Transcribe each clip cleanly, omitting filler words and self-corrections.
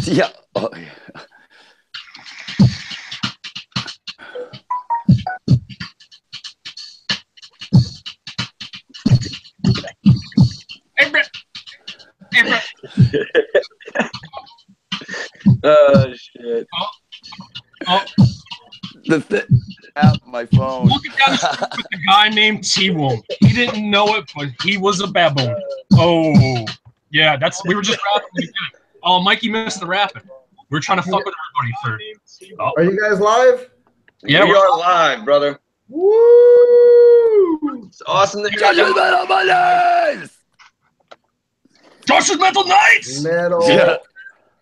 Yeah. Oh, yeah. Hey, Brett. Hey, Brett. Oh shit! Oh, My phone. looking down the street with a guy named T-Womb. He didn't know it, but he was a baboon. Oh, yeah, we were just rapping. Oh, Mikey missed the rapping. We were trying to fuck with everybody for. Are you guys live? Yeah, we are live, brother. Woo! It's awesome to hear Josh's you. Metal Mondays! Josh's Mental Nights!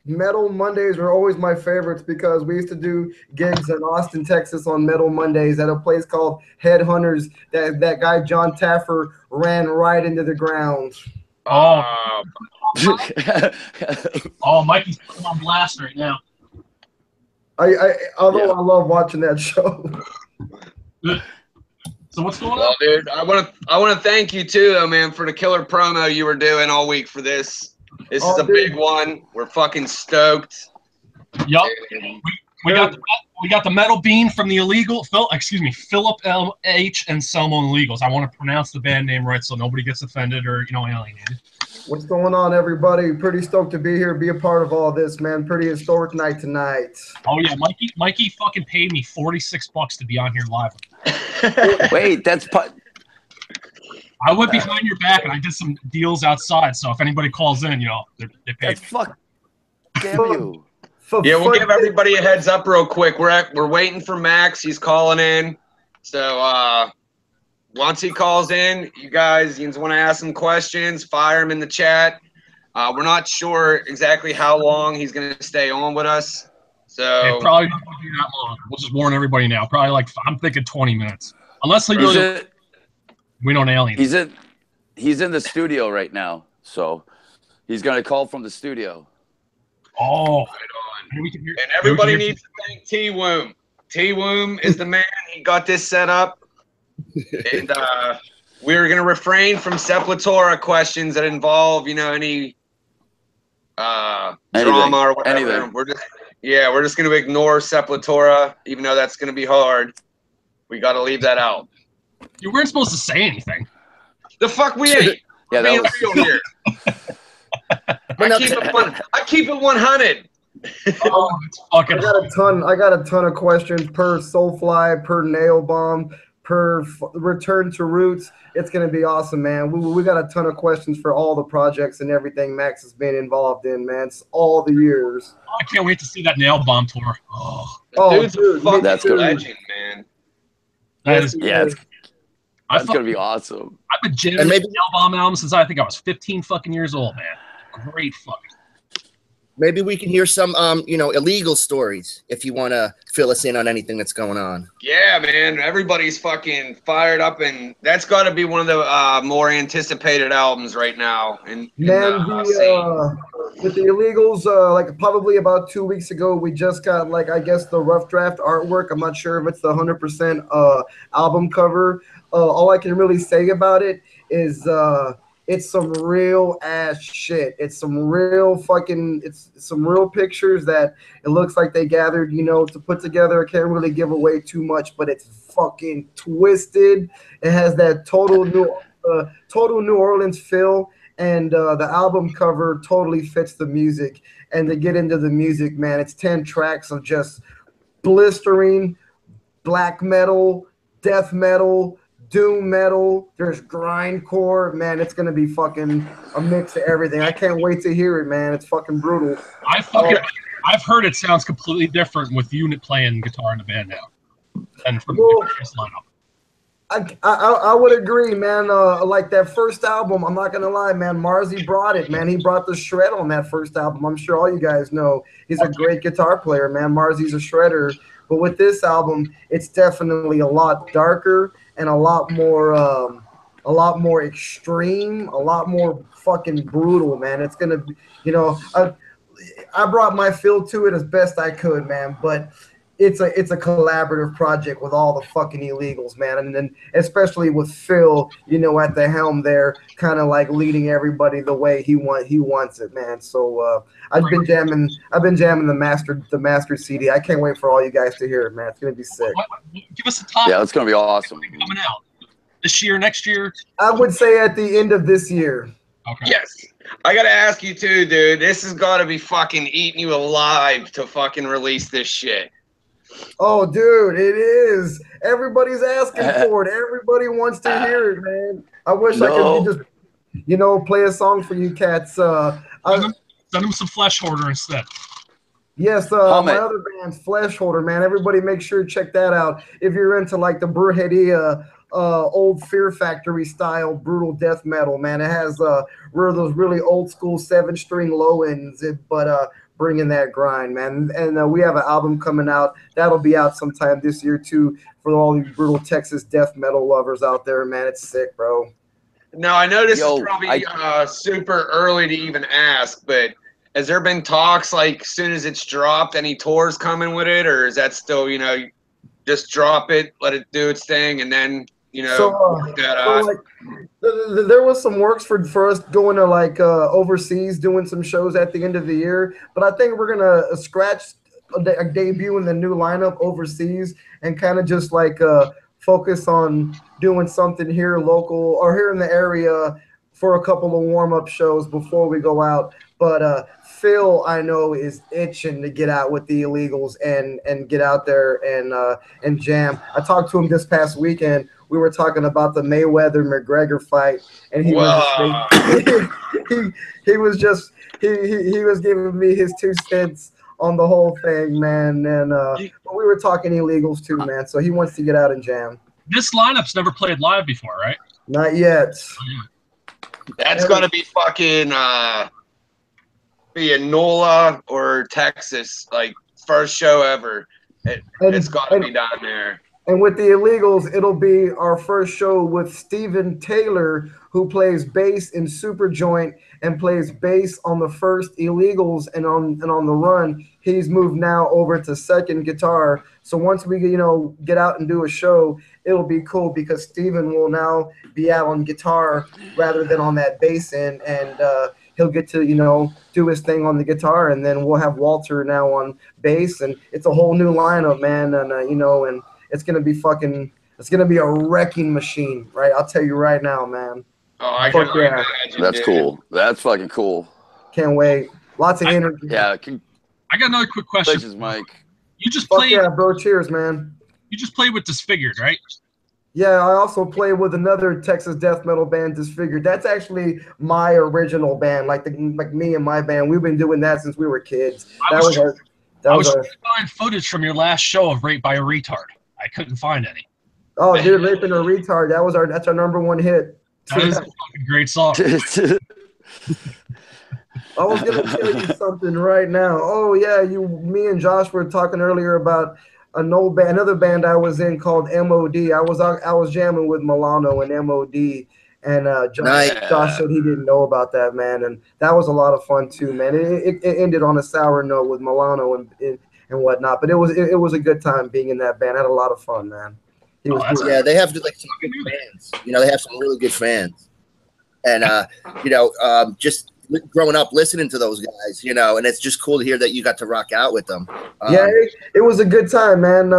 Metal Mondays are always my favorites because we used to do gigs in Austin, Texas on Metal Mondays at a place called Headhunters that guy John Taffer ran right into the ground. Oh, oh, Mikey's putting on blast right now. Although I love watching that show. So what's going on? Well, dude, I want to thank you too, though, man, for the killer promo you were doing all week for this. This is a big one. We're fucking stoked. Yup. We got the metal bean from the Philip L.H. and Selmo Illegals. I want to pronounce the band name right so nobody gets offended or alienated. What's going on, everybody? Pretty stoked to be here, be a part of all this, man. Pretty historic night tonight. Oh yeah, Mikey fucking paid me $46 to be on here live. Wait, that's I went behind your back and I did some deals outside. So if anybody calls in, they pay. That's fuck. Damn you. Yeah, we'll give everybody a heads up real quick. We're waiting for Max. He's calling in. So once he calls in, you guys want to ask him questions, fire him in the chat. We're not sure exactly how long he's going to stay on with us. So probably not going to be that long. We'll just warn everybody now. Probably I'm thinking 20 minutes. Unless he really we don't alienate. He's in the studio right now, so he's going to call from the studio. Oh, right on. And everybody needs to thank T-Womb. T-Womb is the man. He got this set up. And we're going to refrain from Sepultura questions that involve, any drama or whatever. Anything. We're just going to ignore Sepultura, even though that's going to be hard. We got to leave that out. You weren't supposed to say anything. The fuck we ain't. Yeah, being real here. I keep it 100. Oh, it's fucking. I got a ton of questions per Soulfly, per Nail Bomb, per Return to Roots. It's gonna be awesome, man. We got a ton of questions for all the projects and everything Max has been involved in, man. It's all the years. I can't wait to see that Nail Bomb tour. Dude's a fucking legend, man. That's gonna be awesome. I've been jamming the Nail Bomb album since I think I was 15 fucking years old, man. Great fucking. Maybe we can hear some, illegal stories if you want to fill us in on anything that's going on. Yeah, man. Everybody's fucking fired up, and that's got to be one of the more anticipated albums right now. With the Illegals, like probably about 2 weeks ago, we just got, I guess, the rough draft artwork. I'm not sure if it's the 100% album cover. All I can really say about it is it's some real ass shit. It's some real pictures that it looks like they gathered, to put together. I can't really give away too much, but it's fucking twisted. It has that total New Orleans feel, and the album cover totally fits the music. And to get into the music, man, it's 10 tracks of just blistering black metal, death metal, doom metal, there's grindcore, man. It's gonna be fucking a mix of everything. I can't wait to hear it, man. It's fucking brutal. I've heard it sounds completely different with Unit playing guitar in the band now, and from the previous lineup. I would agree, man. Like that first album, I'm not gonna lie, man. Marzi brought it, man. He brought the shred on that first album. I'm sure all you guys know he's a great guitar player, man. Marzi's a shredder. But with this album, it's definitely a lot darker and a lot more extreme, a lot more fucking brutal, man. It's gonna be, I brought my feel to it as best I could, man. But it's a collaborative project with all the fucking illegals, man, and then especially with Phil, at the helm there, kind of like leading everybody the way he wants it, man. So I've been jamming the master CD. I can't wait for all you guys to hear it, man. It's gonna be sick. Give us a top. Yeah, it's gonna be awesome. Coming out this year, next year. I would say at the end of this year. Okay. Yes. I gotta ask you too, dude. This has got to be fucking eating you alive to fucking release this shit. Oh, dude, it is. Everybody's asking for it. Everybody wants to hear it, man. I wish I could just, play a song for you cats. Send them some Flesh Hoarder instead. Yes, my other band's Flesh Holder, man. Everybody make sure to check that out. If you're into like the Brujeria, old Fear Factory style brutal death metal, man. It has those really old school 7-string low ends, but bringing that grind, man. And we have an album coming out that'll be out sometime this year too for all you brutal Texas death metal lovers out there, man. It's sick, bro. Now I know this is probably super early to even ask, but has there been talks like as soon as it's dropped, any tours coming with it, or is that still just drop it, let it do its thing, and then there was some works for us going to like overseas, doing some shows at the end of the year. But I think we're gonna scratch a debut in the new lineup overseas and kind of just like focus on doing something here local or here in the area for a couple of warm-up shows before we go out. But Phil, I know, is itching to get out with the illegals and get out there and jam. I talked to him this past weekend. We were talking about the Mayweather-McGregor fight, and he was giving me his 2 cents on the whole thing, man. And but we were talking illegals too, man. So he wants to get out and jam. This lineup's never played live before, right? Not yet. That's gonna be fucking be in NOLA or Texas, like first show ever. It's gotta be down there. And with the illegals, it'll be our first show with Steven Taylor, who plays bass in Superjoint and plays bass on the first illegals and on the run. He's moved now over to second guitar. So once we get out and do a show, it'll be cool because Steven will now be out on guitar rather than on that bass end, and he'll get to do his thing on the guitar, and then we'll have Walter now on bass, and it's a whole new lineup, man. And and it's gonna be a wrecking machine, right? I'll tell you right now, man. Oh, I can imagine. That's cool. That's fucking cool. Can't wait. Lots of energy. Yeah. I got another quick question. Pleasures, Mike. You just played. Yeah, bro. Cheers, man. You just played with Disfigured, right? Yeah, I also play with another Texas death metal band, Disfigured. That's actually my original band, like me and my band. We've been doing that since we were kids. I was trying to find footage from your last show of Raped by a Retard. I couldn't find any. Oh, dude, Raping a Retard. That's our number 1 hit. That is a fucking great song. I was gonna tell you something right now. Oh yeah, me and Josh were talking earlier about another band I was in called MOD. I was jamming with Milano and MOD, and Josh said he didn't know about that, man, and that was a lot of fun too, man. It ended on a sour note with Milano and whatnot, but it was a good time being in that band. I had a lot of fun, man. Yeah, they have like some good fans. They have some really good fans, and just growing up listening to those guys, and it's just cool to hear that you got to rock out with them. Yeah, it was a good time, man.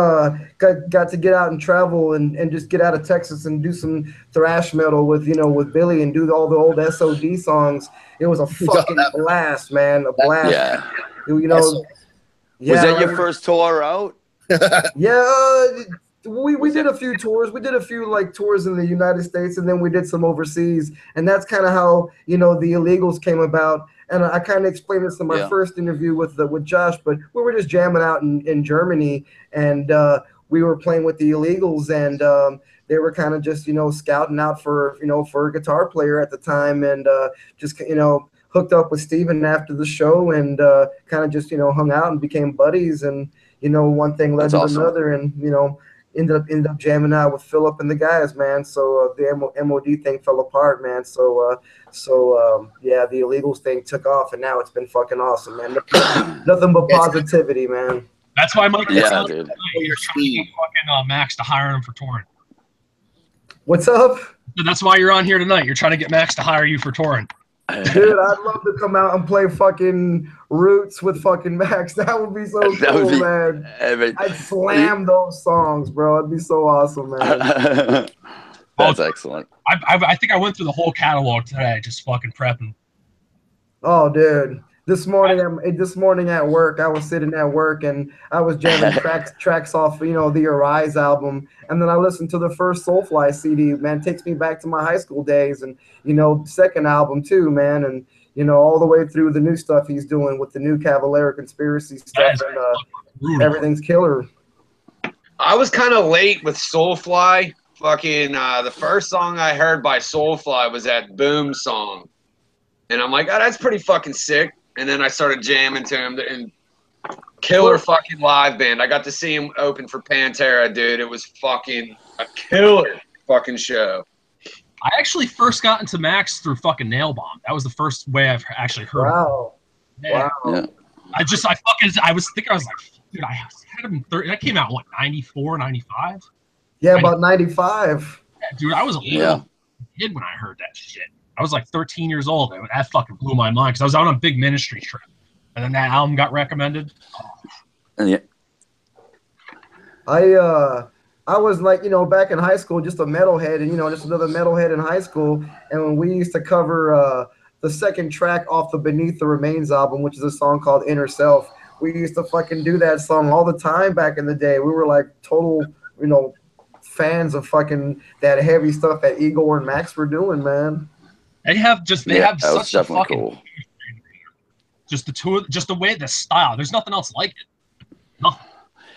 Got to get out and travel and just get out of Texas and do some thrash metal with Billy and do all the old SOD songs. It was a fucking blast, man. A blast. Yeah. Yeah, was that your first tour out? Yeah, we did a few tours. We did a few tours in the United States, and then we did some overseas. And that's kind of how the illegals came about. And I kind of explained this in my first interview with Josh, but we were just jamming out in Germany, and we were playing with the illegals, and they were kind of just scouting out for a guitar player at the time, and just hooked up with Steven after the show, and kind of just hung out and became buddies, and one thing led to another, and ended up jamming out with Philip and the guys, man. So the MOD thing fell apart, man. So yeah, the illegals thing took off, and now it's been fucking awesome, man. Nothing but positivity, man. That's why Mike. Yeah, dude. You're trying to get fucking Max to hire him for touring. What's up? So that's why you're on here tonight. You're trying to get Max to hire you for touring. Dude, I'd love to come out and play fucking Roots with fucking Max. That would be so cool, man. I'd slam those songs, bro. It'd be so awesome, man. That's excellent. I think I went through the whole catalog today, just fucking prepping. Oh, dude. This morning at work, I was sitting at work and I was jamming tracks off, the Arise album, and then I listened to the first Soulfly CD. Man, it takes me back to my high school days, and second album too, man, and all the way through the new stuff he's doing with the new Cavalera conspiracy stuff, and everything's killer. I was kind of late with Soulfly. Fucking the first song I heard by Soulfly was that Boom song, and I'm like, oh, that's pretty fucking sick. And then I started jamming to him, and killer fucking live band. I got to see him open for Pantera, dude. It was fucking a killer fucking show. I actually first got into Max through fucking Nail Bomb. That was the first way I've actually heard him. Yeah. Wow. I was like, dude, I had him in 30. That came out, what, 94, 95? Yeah, about 95. Yeah, dude, I was a little kid when I heard that shit. I was like 13 years old. And that fucking blew my mind because I was out on a big ministry trip. And then that album got recommended. Oh. Yeah. I was like, back in high school, just a metalhead and, just another metalhead in high school. And when we used to cover the second track off the Beneath the Remains album, which is a song called Inner Self, we used to fucking do that song all the time back in the day. We were like total, fans of fucking that heavy stuff that Igor and Max were doing, man. They have such a fucking cool. Just the way, the style. There's nothing else like it. Nothing.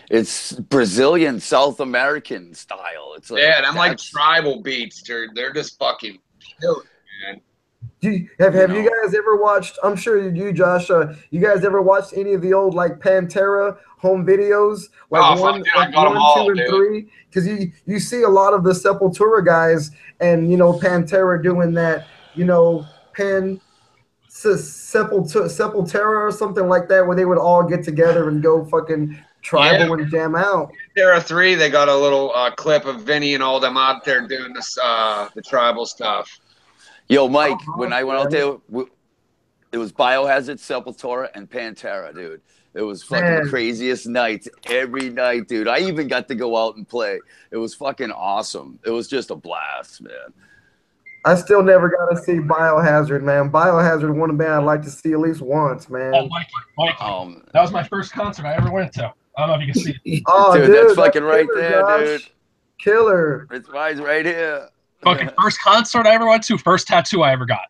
It's Brazilian, South American style. It's like, yeah, and I'm like tribal beats, dude. They're just fucking killer, man. Have you guys ever watched? I'm sure you, Josh. You guys ever watched any of the old like Pantera home videos, like one, 2, and 3? Because you see a lot of the Sepultura guys and Pantera doing that. Sepultura or something like that, where they would all get together and go fucking tribal and jam out. Pantera 3, they got a little clip of Vinny and all them out there doing this, the tribal stuff. Yo, Mike, when I went out there, it was Biohazard, Sepultura, and Pantera, dude. It was fucking the craziest nights every night, dude. I even got to go out and play. It was fucking awesome. It was just a blast, man. I still never got to see Biohazard, man. Biohazard, one band I'd like to see at least once, man. Oh, Mikey. That was my first concert I ever went to. I don't know if you can see it. Oh, dude, that's fucking right there, Josh. dude. Killer. It's right here. Fucking first concert I ever went to, first tattoo I ever got.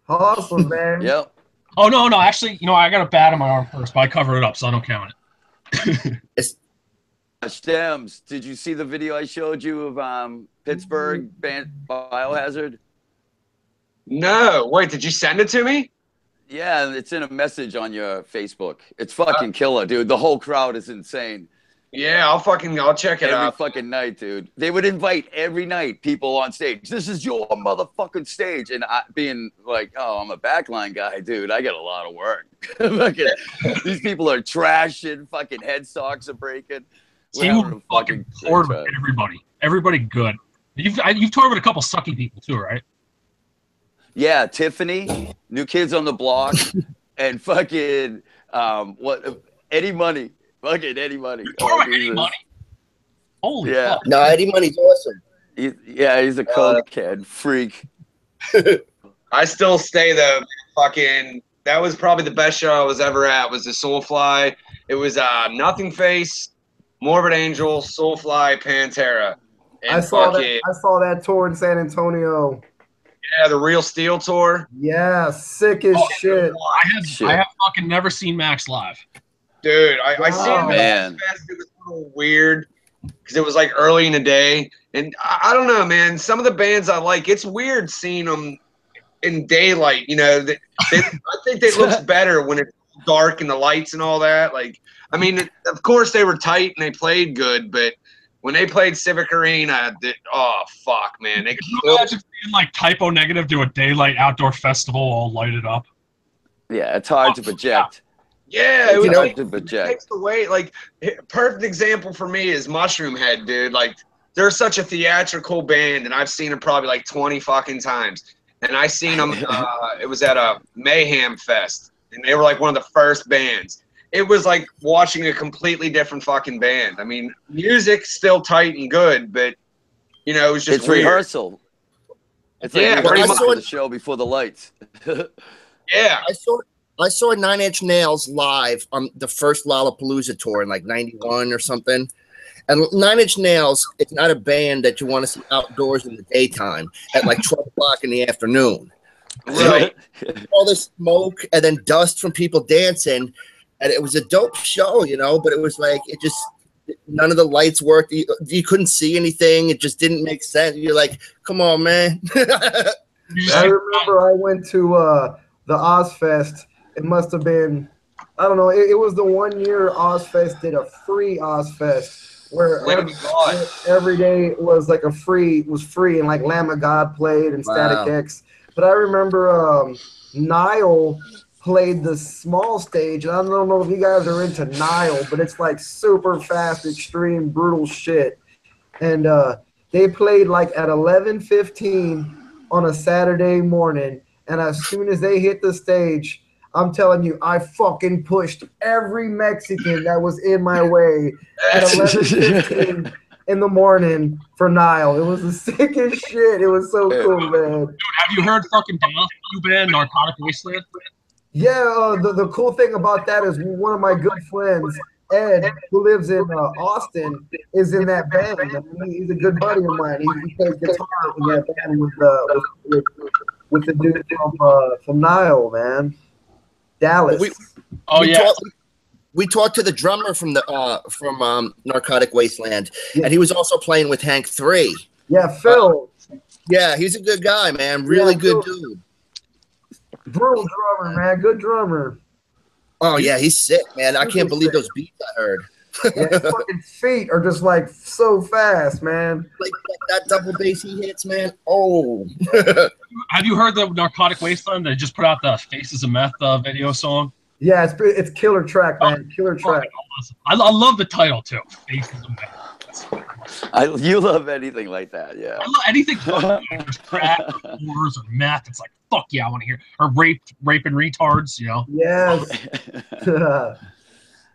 Awesome, man. Yep. Oh, no. Actually, I got a bat on my arm first, but I covered it up, so I don't count it. Stems, did you see the video I showed you of Pittsburgh band Biohazard? No. Wait, did you send it to me? Yeah, it's in a message on your Facebook. It's fucking killer, dude. The whole crowd is insane. Yeah, I'll check it out. Every fucking night, dude. They would invite every night people on stage. This is your motherfucking stage. And I being like, oh, I'm a backline guy, dude. I get a lot of work. These people are trashing. Fucking headstalks are breaking. You fucking toured with everybody. Everybody good. You've toured with a couple sucky people too, right? Yeah, Tiffany, New Kids on the Block, and fucking Eddie Money. Fucking Eddie Money. Eddie Money. Holy fuck. No, Eddie Money's awesome. He's a cokehead freak. I still stay though. Fucking, that was probably the best show I was ever at. Was the Soulfly. It was Nothing Face, Morbid Angel, Soulfly, Pantera. And I saw that tour in San Antonio. Yeah, the Real Steel tour. Yeah, sick as shit. I have fucking never seen Max live. Dude, I seen him. Man. It was a little weird because it was like early in the day. And I don't know, man. Some of the bands I like, it's weird seeing them in daylight. I think they look better when it's dark and the lights and all that. Like, I mean, of course they were tight and they played good, but when they played Civic Arena, oh fuck, man! They could you imagine being like Typo Negative do a daylight outdoor festival all lighted up? Yeah, it's hard to project. Yeah, it, You know, it takes away. Like, perfect example for me is Mushroom Head, dude. Like, they're such a theatrical band, and I've seen them probably like 20 fucking times. And I seen them. It was at a Mayhem Fest, and they were like one of the first bands. It was like watching a completely different fucking band. I mean, music's still tight and good, but you know, it was just It's weird. rehearsal. It's like rehearsal for the show before the lights. Yeah, I saw Nine Inch Nails live on the first Lollapalooza tour in like '91 or something. And Nine Inch Nails, it's not a band that you want to see outdoors in the daytime at like 12 o'clock in the afternoon. right. All this smoke and then dust from people dancing. And it was a dope show, you know, but it was like, it just, none of the lights worked. You couldn't see anything. It just didn't make sense. You're like, come on, man. I remember I went to the Ozfest. It must have been, I don't know, it was the 1 year Ozfest did a free Ozfest where every day was like was free, and like Lamb of God played and Static X. But I remember Nile played the small stage, and I don't know if you guys are into Nile, but it's like super fast, extreme, brutal shit. And they played like at 11:15 on a Saturday morning, and as soon as they hit the stage, I'm telling you, I fucking pushed every Mexican that was in my way at 11:15 in the morning for Nile. It was the sickest shit. It was so cool, man. Dude, have you heard fucking Dallas Blue Band, Narcotic Wasteland? Yeah, the cool thing about that is one of my good friends, Ed, who lives in Austin, is in that band. I mean, he's a good buddy of mine. He plays guitar in that band with the dude from Nile, man. Dallas. We talked to the drummer from Narcotic Wasteland, and he was also playing with Hank 3. Yeah, Phil. Yeah, he's a good guy, man. Really good dude. Brutal drummer, man. Good drummer. Oh yeah, he's sick, man. I can't believe those beats I heard. Yeah, his fucking feet are just like so fast, man. Like that double bass he hits, man. Oh. Have you heard the Narcotic Wasteland? They just put out the Faces of Meth video song. Yeah, it's killer track, man. Killer track. I love the title too. Faces of Meth. You love anything like that, yeah. I love anything there's crack or whores or meth. It's like, fuck yeah, I want to hear. Or raping retards, you know. Yes.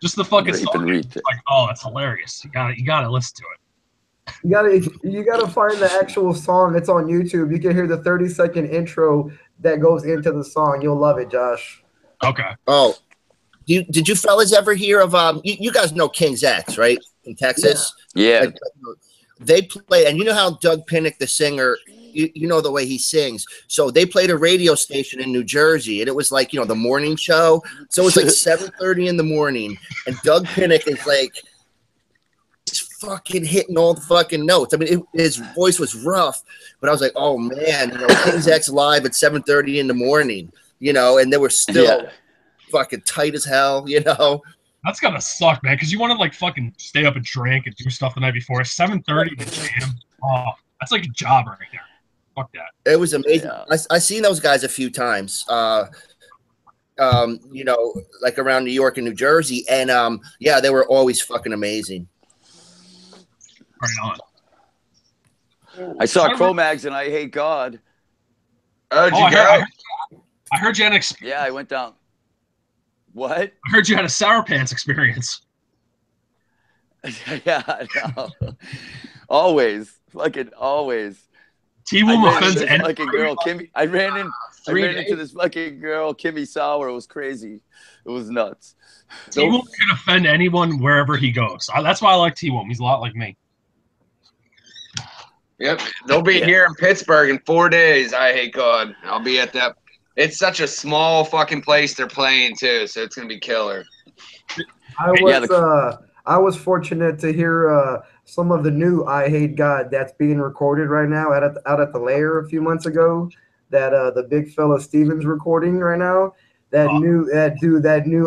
Just the fucking song. Like, oh, that's hilarious. You gotta listen to it. You gotta find the actual song. It's on YouTube. You can hear the 30-second intro that goes into the song. You'll love it, Josh. Okay. Oh, did you fellas ever hear of you guys know King's X, right, in Texas? Yeah. Like, they play, and you know how Doug Pinnick, the singer, you know the way he sings. So they played a radio station in New Jersey, and it was like, you know, the morning show. So it's like 7:30 in the morning, and Doug Pinnick is like fucking hitting all the fucking notes. I mean, his voice was rough, but I was like, oh man, you know, King's X live at 7:30 in the morning, you know, and they were still fucking tight as hell, you know. That's gotta suck, man, because you want to like fucking stay up and drink and do stuff the night before. 7:30 to jam. Oh, that's like a job right there. Fuck that. It was amazing. Yeah. I seen those guys a few times. You know, like around New York and New Jersey, and yeah, they were always fucking amazing. Right on. I saw Cro-Mags and I Hate God. I heard you had an experience. Yeah, I went down. What? I heard you had a Sour Pants experience. Yeah, I know. Always. Fucking always. T-Wom offends any fucking girl, Kimmy. I ran into this fucking girl, Kimmy Sauer. It was crazy. It was nuts. T-Wom can offend anyone wherever he goes. That's why I like T-Wom. He's a lot like me. Yep. They'll be here in Pittsburgh in 4 days. I Hate God. I'll be at that. It's such a small fucking place they're playing too, so it's gonna be killer. I was fortunate to hear some of the new I Hate God that's being recorded right now out at the Lair a few months ago. That the big fella Steven's recording right now. That new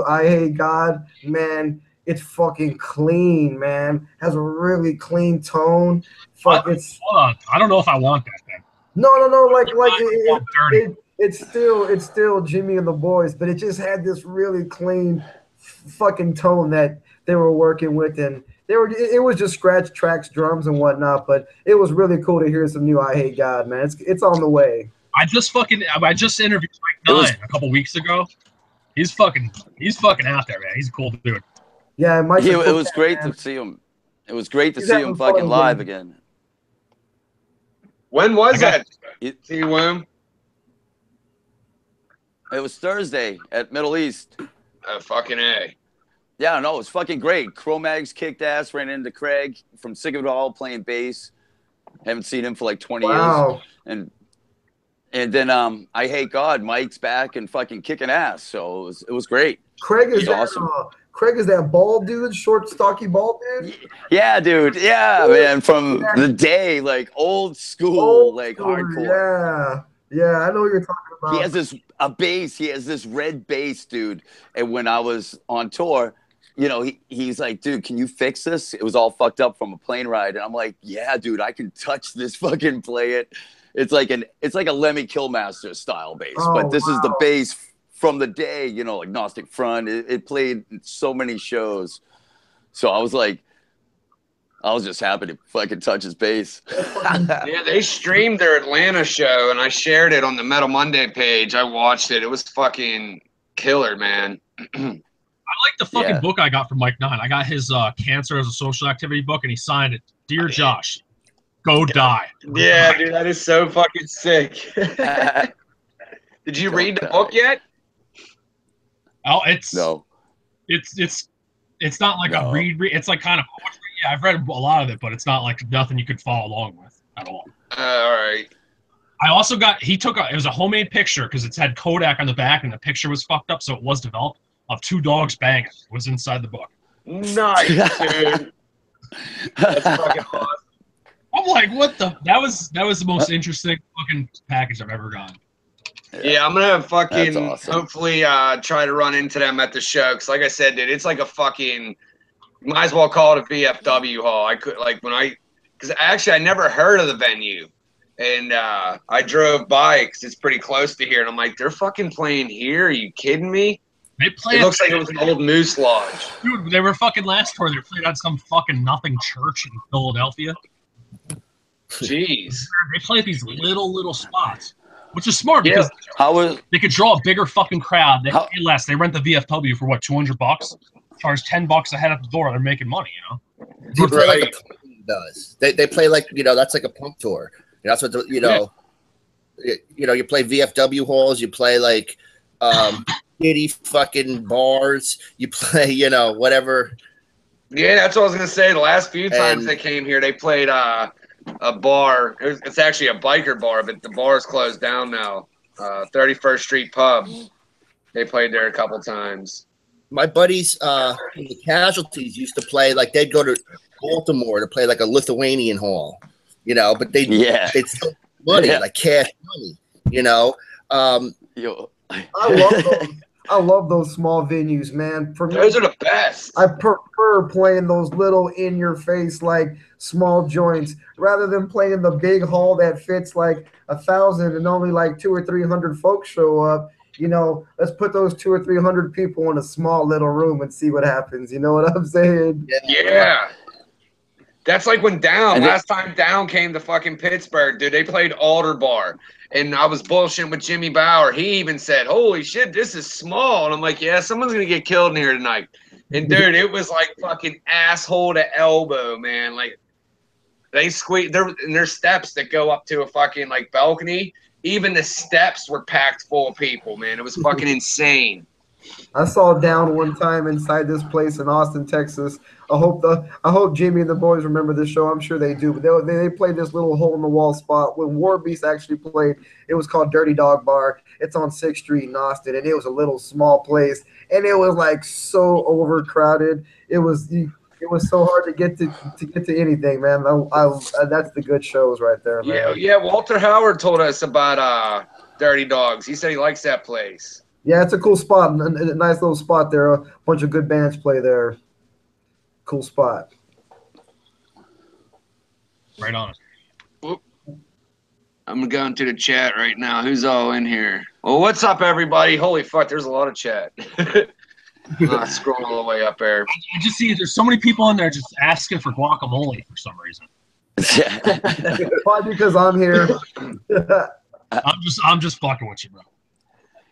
I Hate God, man. It's fucking clean, man. Has a really clean tone. Fuck, hold on. I don't know if I want that thing. No. It's still Jimmy and the Boys, but it just had this really clean fucking tone that they were working with, and it was just scratch tracks, drums and whatnot, but it was really cool to hear some new I Hate God, man. It's on the way. I just interviewed Mike Nine a couple weeks ago. He's fucking out there, man. He's a cool dude. Yeah, Mike's it was great to see him. It was great to see him fucking live again. When was that? See Wim? It was Thursday at Middle East. Fucking A. Yeah, no, it was fucking great. Cro-Mags kicked ass, ran into Craig from Sick of It All playing bass. Haven't seen him for like 20 years. And then I Hate God, Mike's back and fucking kicking ass. So it was great. Craig is awesome. Craig is that bald dude, short, stocky, bald dude? Yeah, dude. Yeah, man. From the day, like old school, hardcore. Yeah, I know what you're talking about. He has a bass. He has this red bass, dude. And when I was on tour, you know, he's like, dude, can you fix this? It was all fucked up from a plane ride. And I'm like, yeah, dude, I can touch this, fucking play it. It's like a Lemmy Kilmaster style bass. But this is the bass from the day, you know, like Gnostic Front. It played so many shows. So I was just happy to fucking touch his bass. Yeah, they streamed their Atlanta show, and I shared it on the Metal Monday page. I watched it. It was fucking killer, man. I like the fucking book I got from Mike Nine. I got his Cancer as a Social Activity book, and he signed it. Dear Josh, go die. Yeah, dude, that is so fucking sick. Did you read the book yet? Oh, no. It's not like a read. It's like kind of poetry. Yeah, I've read a lot of it, but it's not like nothing you could follow along with at all. All right. I also got, it was a homemade picture because it's had Kodak on the back and the picture was fucked up, so it was developed, of two dogs banging. It was inside the book. Nice, dude. That's fucking awesome. I'm like, what the? That was the most interesting fucking package I've ever gotten. Yeah, I'm gonna fucking hopefully try to run into them at the show. Cause like I said, dude, it's like a fucking, might as well call it a VFW hall. I could because actually I never heard of the venue, and I drove by because it's pretty close to here, and I'm like, they're fucking playing here? Are you kidding me? It looks like it was an old Moose Lodge. Dude, they were fucking last tour. They played at some fucking nothing church in Philadelphia. Jeez. They play at these little spots, which is smart because they could draw a bigger fucking crowd. They pay less. They rent the VFW for what, $200? Charge $10 a head at the door. They're making money, you know. They play like a punk does. They play like, you know, that's like a punk tour. That's what you know. You know, you play VFW halls. You play like shitty fucking bars. You play, you know, whatever. Yeah, that's what I was gonna say. The last few times they came here, they played a bar. It's actually a biker bar, but the bar's closed down now. 31st Street Pub. They played there a couple times. My buddies in the Casualties used to play, like they'd go to Baltimore to play like a Lithuanian hall, you know, but they'd still money, like cash money, you know. I love those small venues, man. For me, those are the best. I prefer playing those little in-your-face, like small joints, rather than playing the big hall that fits like 1,000 and only like 200 or 300 folks show up. You know, let's put those 200 or 300 people in a small little room and see what happens. You know what I'm saying? Yeah. That's like when last time Down came to fucking Pittsburgh, dude, they played Alder Bar. And I was bullshitting with Jimmy Bauer. He even said, holy shit, this is small. And I'm like, yeah, someone's going to get killed in here tonight. And, dude, it was like fucking asshole to elbow, man. Like, they squeeze. There's steps that go up to a fucking, like, balcony. Even the steps were packed full of people, man. It was fucking insane. I saw Down one time inside this place in Austin, Texas. I hope Jimmy and the boys remember this show. I'm sure they do. But they played this little hole in the wall spot when War Beast actually played. It was called Dirty Dog Bar. It's on 6th Street in Austin, and it was a little small place, and it was like so overcrowded. It was so hard to get to anything, man. That's the good shows right there, man. Yeah. Walter Howard told us about Dirty Dogs. He said he likes that place. Yeah, it's a cool spot. A nice little spot there. A bunch of good bands play there. Cool spot. Right on. I'm going to the chat right now. Who's all in here? Well, what's up, everybody? Holy fuck, there's a lot of chat. Scroll all the way up there. I just see there's so many people in there just asking for guacamole for some reason. Probably because I'm here. I'm just fucking with you, bro.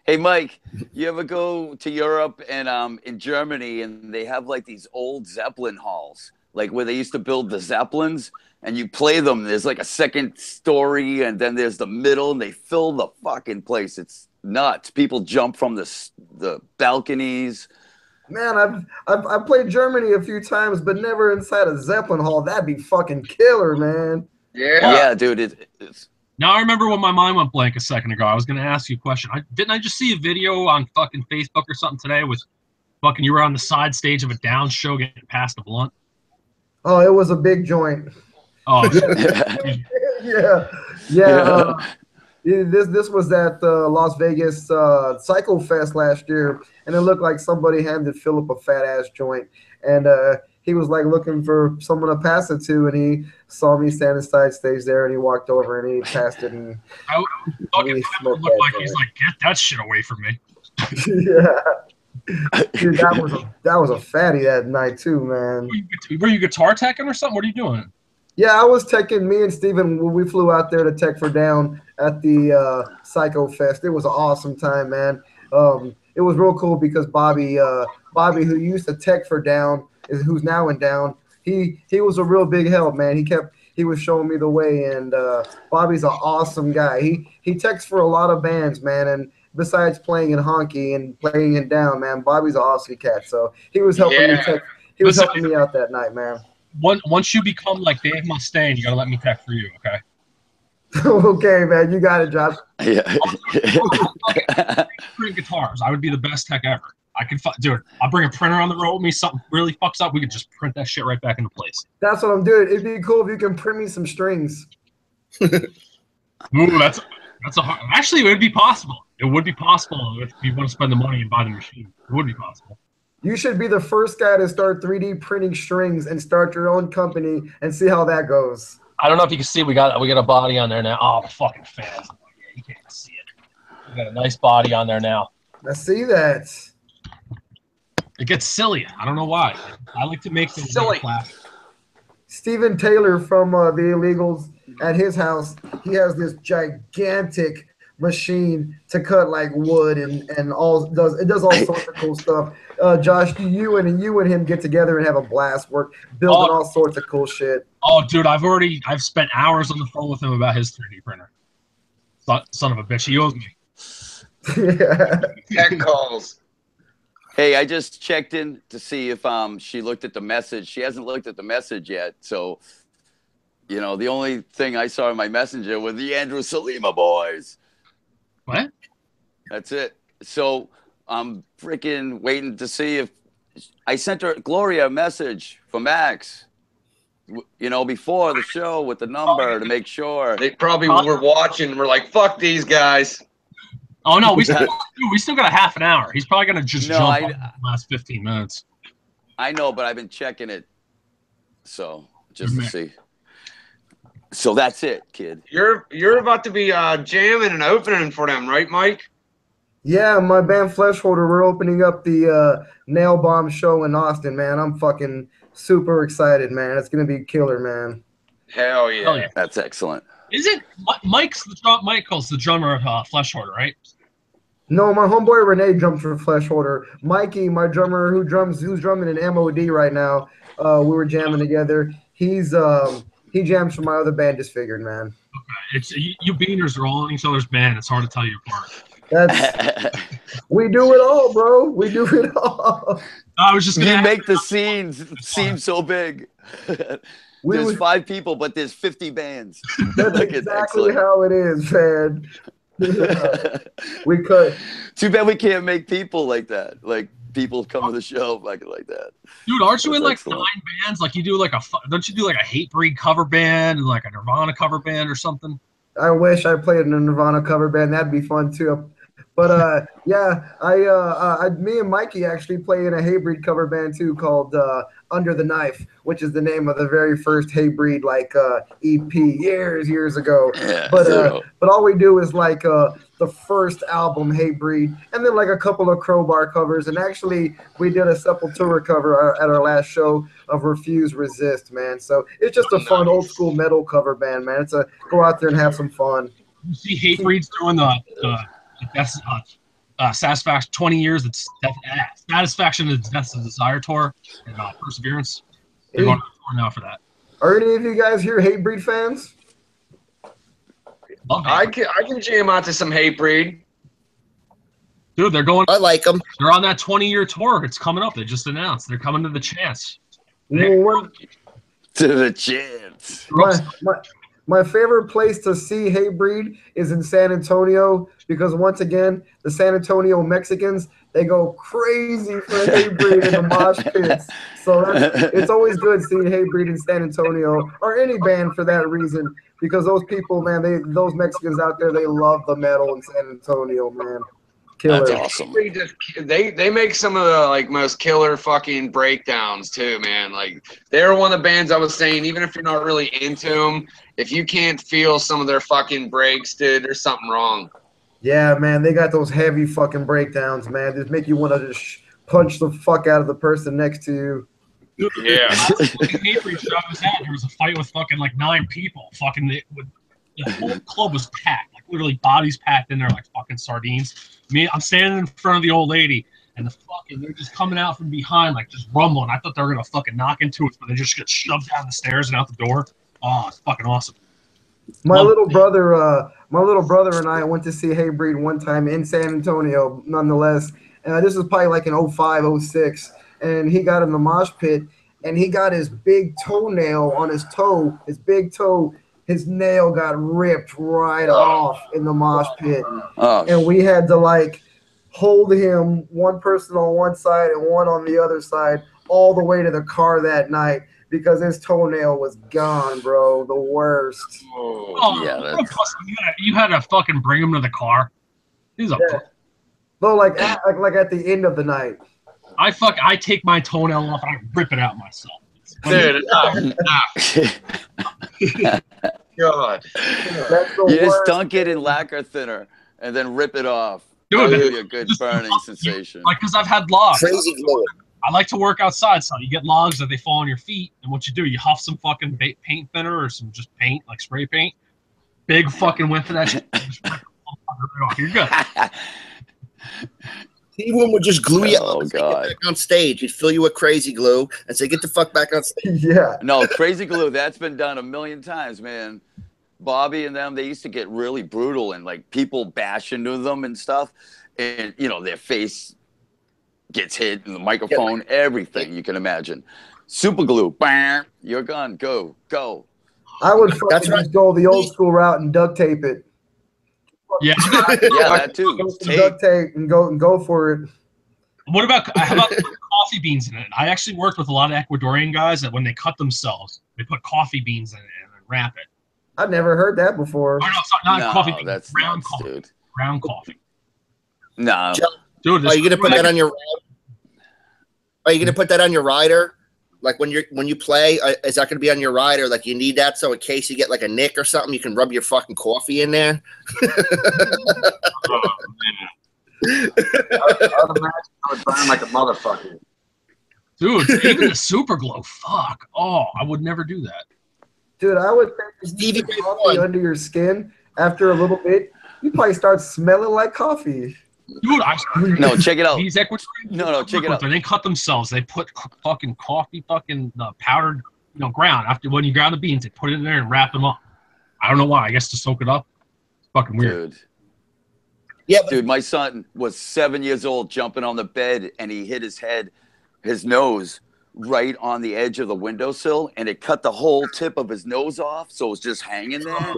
Hey, Mike, you ever go to Europe and in Germany and they have like these old Zeppelin halls, like where they used to build the Zeppelins, and you play them. There's like a second story, and then there's the middle, and they fill the fucking place. It's nuts. People jump from the balconies. Man, I've played Germany a few times, but never inside a Zeppelin hall. That'd be fucking killer, man. Yeah, dude. It's Now I remember when my mind went blank a second ago. I was going to ask you a question. Didn't I just see a video on fucking Facebook or something today with fucking you were on the side stage of a down show getting past a blunt? Oh, it was a big joint. Oh, yeah. This was at Las Vegas Psycho Fest last year, and it looked like somebody handed Philip a fat ass joint, and he was like looking for someone to pass it to, and he saw me standing side stage there, and he walked over and he passed it, and fucking looked like he's like, get that shit away from me. Yeah, dude, that was a fatty that night too, man. Were you guitar teching or something? What are you doing? Yeah, I was teching. Me and Steven, we flew out there to tech for Down at the Psycho Fest. It was an awesome time, man. It was real cool because Bobby, who used to tech for Down, who's now in Down, he was a real big help, man. He was showing me the way, and Bobby's an awesome guy. He techs for a lot of bands, man, and besides playing in Honky and playing in Down, man, Bobby's an awesome cat. So he was helping me tech. He was helping me out that night, man. Once you become like Dave Mustaine, you gotta let me tech for you, okay? Okay, man, you got it, Josh. Yeah. Print guitars, I would be the best tech ever. I can, dude. I'll bring a printer on the road with me. Something really fucks up, we could just print that shit right back into place. That's what I'm doing. It'd be cool if you can print me some strings. Ooh, that's a hard. Actually, it would be possible. It would be possible if you want to spend the money and buy the machine. It would be possible. You should be the first guy to start 3D printing strings and start your own company and see how that goes. I don't know if you can see. We got a body on there now. Oh, the fucking fans! Yeah, you can't see it. We got a nice body on there now. I see that. It gets silly. I don't know why. I like to make things silly. Stephen Taylor from the Illegals, at his house, he has this gigantic machine to cut like wood and does all sorts of cool stuff. Josh, you and him get together and have a blast building all sorts of cool shit. Oh, dude, I've spent hours on the phone with him about his 3D printer. Son of a bitch, he owes me. Yeah. Tech calls. Hey, I just checked in to see if she looked at the message. She hasn't looked at the message yet, so the only thing I saw in my messenger were the Andrew Salima boys. What? That's it. So I'm freaking waiting to see if I sent her Gloria a message from Max, before the show with the number to make sure. They probably were watching. We're like, fuck these guys. Oh no, we still got a half an hour. He's probably gonna just jump up in the last 15 minutes. I know, but I've been checking it, so just to see. So that's it, kid. You're about to be jamming and opening for them, right, Mike? Yeah, my band Fleshholder, we're opening up the Nail Bomb show in Austin, man. I'm fucking super excited, man. It's gonna be killer, man. Hell yeah. Hell yeah. That's excellent. Is it Michael's the drummer of Fleshholder, right? No, my homeboy Renee drums for Fleshholder. Mikey, my drummer who's drumming in MOD right now. We were jamming together. He jams for my other band, Disfigured, man. Okay. It's you beaners are all in each other's band. It's hard to tell you apart. We do it all, bro. We do it all. I was just gonna You make the scenes seem so big. There's 5 people, but there's 50 bands. That's exactly how it is, man. We could. Too bad we can't make people like that. Like people come to the show like that. Dude, aren't you in like excellent. 9 bands? Like you do don't you do like a Hatebreed cover band and like a Nirvana cover band or something? I wish I played in a Nirvana cover band. That'd be fun too. But yeah, me and Mikey actually play in a Hatebreed cover band too called Under the Knife, which is the name of the very first Hatebreed EP years ago. Yeah, But all we do is like the first album Hatebreed, and then like a couple of Crowbar covers. And actually, we did a Sepultura cover at our last show of Refuse Resist, man. So it's just a fun old school metal cover band, man. It's a go out there and have some fun. You see Hatebreed's doing the best Satisfaction 20 years. It's Satisfaction is Death's a Desire tour and Perseverance. They're going on tour now for that. Are any of you guys here Hatebreed fans? I can jam out to some Hatebreed. Dude, they're going. I like them. They're on that 20-year tour. It's coming up. They just announced they're coming to the Chance. To the Chance. My favorite place to see Hatebreed is in San Antonio because once again, the San Antonio Mexicans, they go crazy for Hatebreed in the mosh pits. So it's always good seeing Hatebreed in San Antonio or any band for that reason because those people, man, those Mexicans out there, they love the metal in San Antonio, man. Killer. That's awesome. They make some of the like most killer fucking breakdowns too, man. Like they're one of the bands I was saying, even if you're not really into them, if you can't feel some of their fucking breaks, dude, there's something wrong. Yeah, man, they got those heavy fucking breakdowns, man. Just make you want to just punch the fuck out of the person next to you. Yeah. There was a fight with fucking like 9 people. Fucking the whole club was packed, like literally bodies packed in there like fucking sardines. I'm standing in front of the old lady, and they're just coming out from behind, like just rumbling. I thought they were gonna fucking knock into it, but they just get shoved down the stairs and out the door. Oh, it's fucking awesome. My little brother and I went to see Hatebreed one time in San Antonio, nonetheless. This was probably like in 05, 06, and he got in the mosh pit, and he got his big toenail on his toe, his big toe. His nail got ripped right off in the mosh pit. And we had to like hold him, one person on one side and one on the other side, all the way to the car that night because his toenail was gone, bro. The worst. Oh, yeah. You had to fucking bring him to the car. He's a No, like at the end of the night. I take my toenail off and I rip it out myself. Dude, God. You just dunk it in lacquer thinner and then rip it off. Dude, that'll be a good burning sensation. Like, because I've had logs. Crazy glue. I like to work outside, so you get logs that they fall on your feet, and what you do, you huff some fucking paint thinner or some just paint, like spray paint. Big fucking whiff of that shit. You're good. T-Woom would just glue you up Oh, and God. get back on stage. He'd fill you with crazy glue and say, get the fuck back on stage. Yeah. No, crazy glue, that's been done a million times, man. Bobby and them, they used to get really brutal and like people bash into them and stuff. And, you know, their face gets hit and the microphone, everything you can imagine. Super glue, bam, you're gone. Go. I would fucking just go the old school route and duct tape it. Yeah. Yeah, that too. Duct tape and go for it. How about coffee beans in it? I actually worked with a lot of Ecuadorian guys that when they cut themselves, they put coffee beans in it and then wrap it. I've never heard that before. Oh, no, it's not coffee beans. That's ground nuts, coffee. dude. Ground coffee. No. Dude, Are you gonna put that on your? Are you gonna put that on your rider? Like when you play, is that gonna be on your rider? Like you need that so in case you get like a nick or something, you can rub your fucking coffee in there. Oh, man. I would burn like a motherfucker. Dude, even the super glow, fuck. Oh, I would never do that. Dude, I would think Stevie the coffee under your skin after a little bit, you probably start smelling like coffee. Dude, No, check it out. These Ecuadorian No, check it out. They cut themselves. They put fucking coffee, powdered, ground. After when you ground the beans, they put it in there and wrap them up. I don't know why. I guess to soak it up. It's fucking weird. Dude. Yeah, Dude, my son was 7 years old jumping on the bed and he hit his nose right on the edge of the windowsill and it cut the whole tip of his nose off. So it was just hanging there.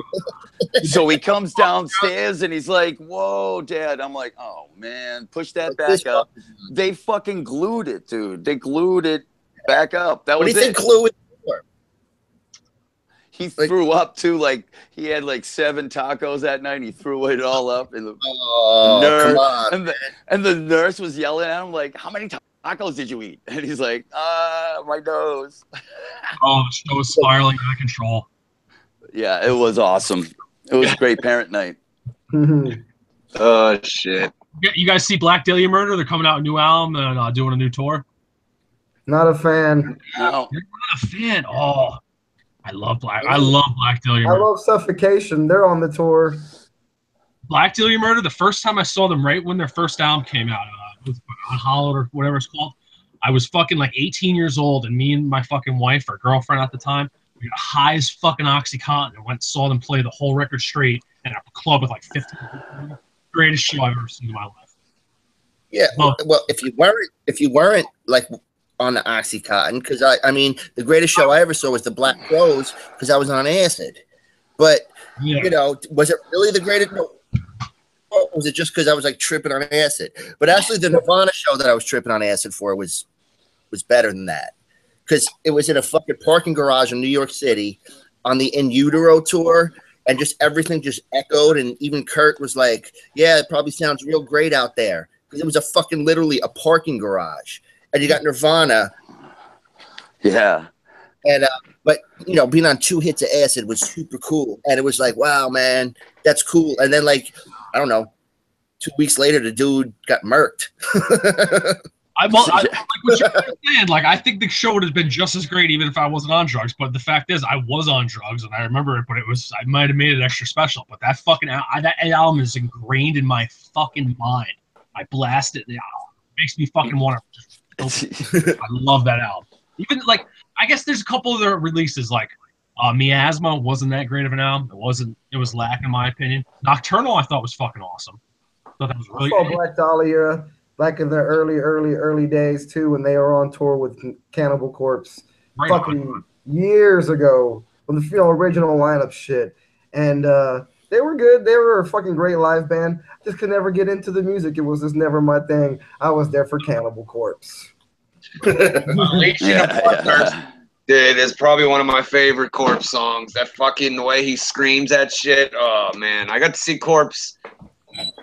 So he comes downstairs and he's like, whoa, Dad. I'm like, oh, man, push that back up. They fucking glued it, dude. They glued it back up. That what was do you think glue is for? he threw up too. Like he had like 7 tacos that night. And he threw it all up. And come on. And the nurse was yelling at him like, "How many tacos did you eat?" And he's like, my nose. Oh, the show was spiraling out of control. Yeah, it was awesome. It was a great parent night. Oh shit! You guys see Black Dahlia Murder? They're coming out a new album and doing a new tour. Not a fan. No. You're not a fan. Oh, I love Black Dahlia I Murder. love Suffocation. They're on the tour. Black Dahlia Murder. The first time I saw them, right when their first album came out, on Hollowed or whatever it's called, I was fucking like 18 years old, and me and my fucking wife or girlfriend at the time, we got high as fucking OxyContin and went and saw them play the whole record straight in a club with like 50 people. Greatest show I've ever seen in my life. Yeah, well, if you weren't like on the OxyContin, because I mean, the greatest show I ever saw was the Black Crowes because I was on acid. But you know, was it really the greatest? No. Or was it just because I was like tripping on acid? But actually, the Nirvana show that I was tripping on acid for was better than that, because it was in a fucking parking garage in New York City on the In Utero tour, and just everything just echoed, and even Kurt was like, "Yeah, it probably sounds real great out there," because it was a fucking literally a parking garage, and you got Nirvana. Yeah. And but you know, being on 2 hits of acid was super cool, and it was like, wow, man, that's cool. And then like, I don't know, 2 weeks later, the dude got murked. I like what you're saying. Like, I think the show would have been just as great even if I wasn't on drugs. But the fact is, I was on drugs, and I remember it. But I might have made it extra special. But that fucking that album is ingrained in my fucking mind. I blast it. It makes me fucking want to. I love that album. Even like, I guess there's a couple of the releases like Miasma wasn't that great of an album. It was lacking in my opinion. Nocturnal I thought was fucking awesome. I thought that was really I saw Black Dahlia back in the early days too, when they were on tour with Cannibal Corpse, Right fucking years ago, when the original lineup shit, and they were good. They were a fucking great live band. Just could never get into the music. It was just never my thing. I was there for Cannibal Corpse. Dude, it's probably one of my favorite Corpse songs. That fucking the way he screams that shit. Oh man, I got to see Corpse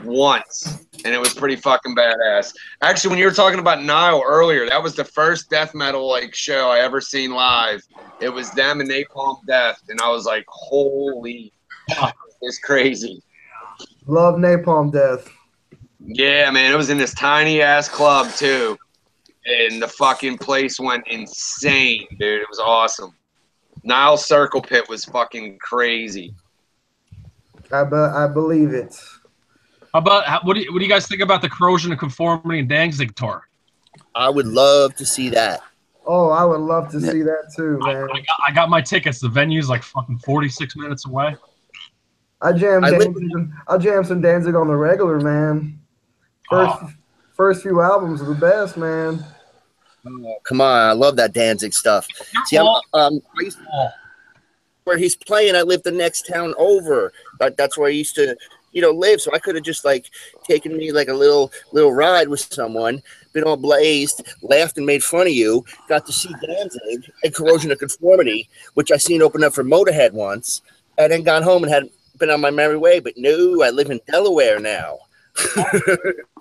once, and it was pretty fucking badass. Actually, when you were talking about Nile earlier, that was the first death metal like show I ever seen live. It was them and Napalm Death, and I was like, holy fuck, it's crazy. Love Napalm Death. Yeah, man, it was in this tiny ass club too. And the fucking place went insane, dude. It was awesome. Nile Circle Pit was fucking crazy. I believe it. How about what do you guys think about the Corrosion of Conformity and Danzig tour? I would love to see that. Oh, I would love to see that too, man. I got my tickets. The venue's like fucking 46 minutes away. I jammed some Danzig on the regular, man. First few albums are the best, man. Oh, come on, I love that Danzig stuff. See, where he's playing, I live the next town over. That's where I used to, live. So I could have just like taken me like a little ride with someone, been all blazed, laughed and made fun of you. Got to see Danzig and Corrosion of Conformity, which I seen open up for Motorhead once, and then gone home and had been on my merry way. But no, I live in Delaware now.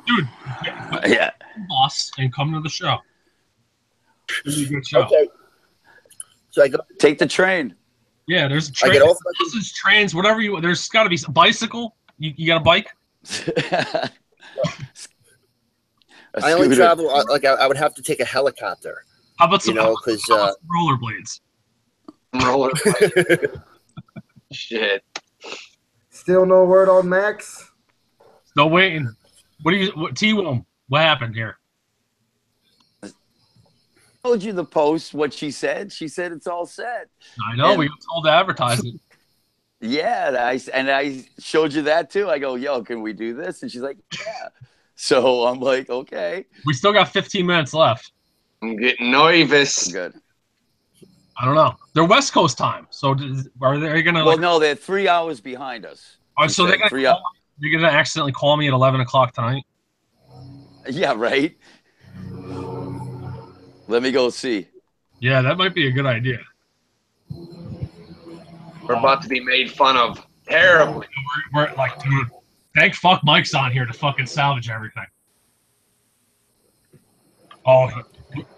Dude, yeah, boss, and come to the show. It's a good show. Okay. So I go take the train. Yeah, there's trains, buses, trains, whatever you. There's got to be a bicycle. You got a bike? I only travel like I would have to take a helicopter. How about some because rollerblades? Rollerblades. Shit. Still no word on Max. Still waiting. T-Wom, what happened here? I told you the post, what she said. She said it's all set. I know, we got told to advertise it. Yeah, I showed you that too. I go, yo, can we do this? And she's like, yeah. So I'm like, okay. We still got 15 minutes left. I'm getting nervous. Good. I don't know. They're West Coast time. So are they going to? Well, no, they're 3 hours behind us. So they're going to accidentally call me at 11 o'clock tonight? Yeah, right? Let me go see. Yeah, that might be a good idea. We're about to be made fun of terribly. We're like, dude, thank fuck Mike's on here to fucking salvage everything. Oh,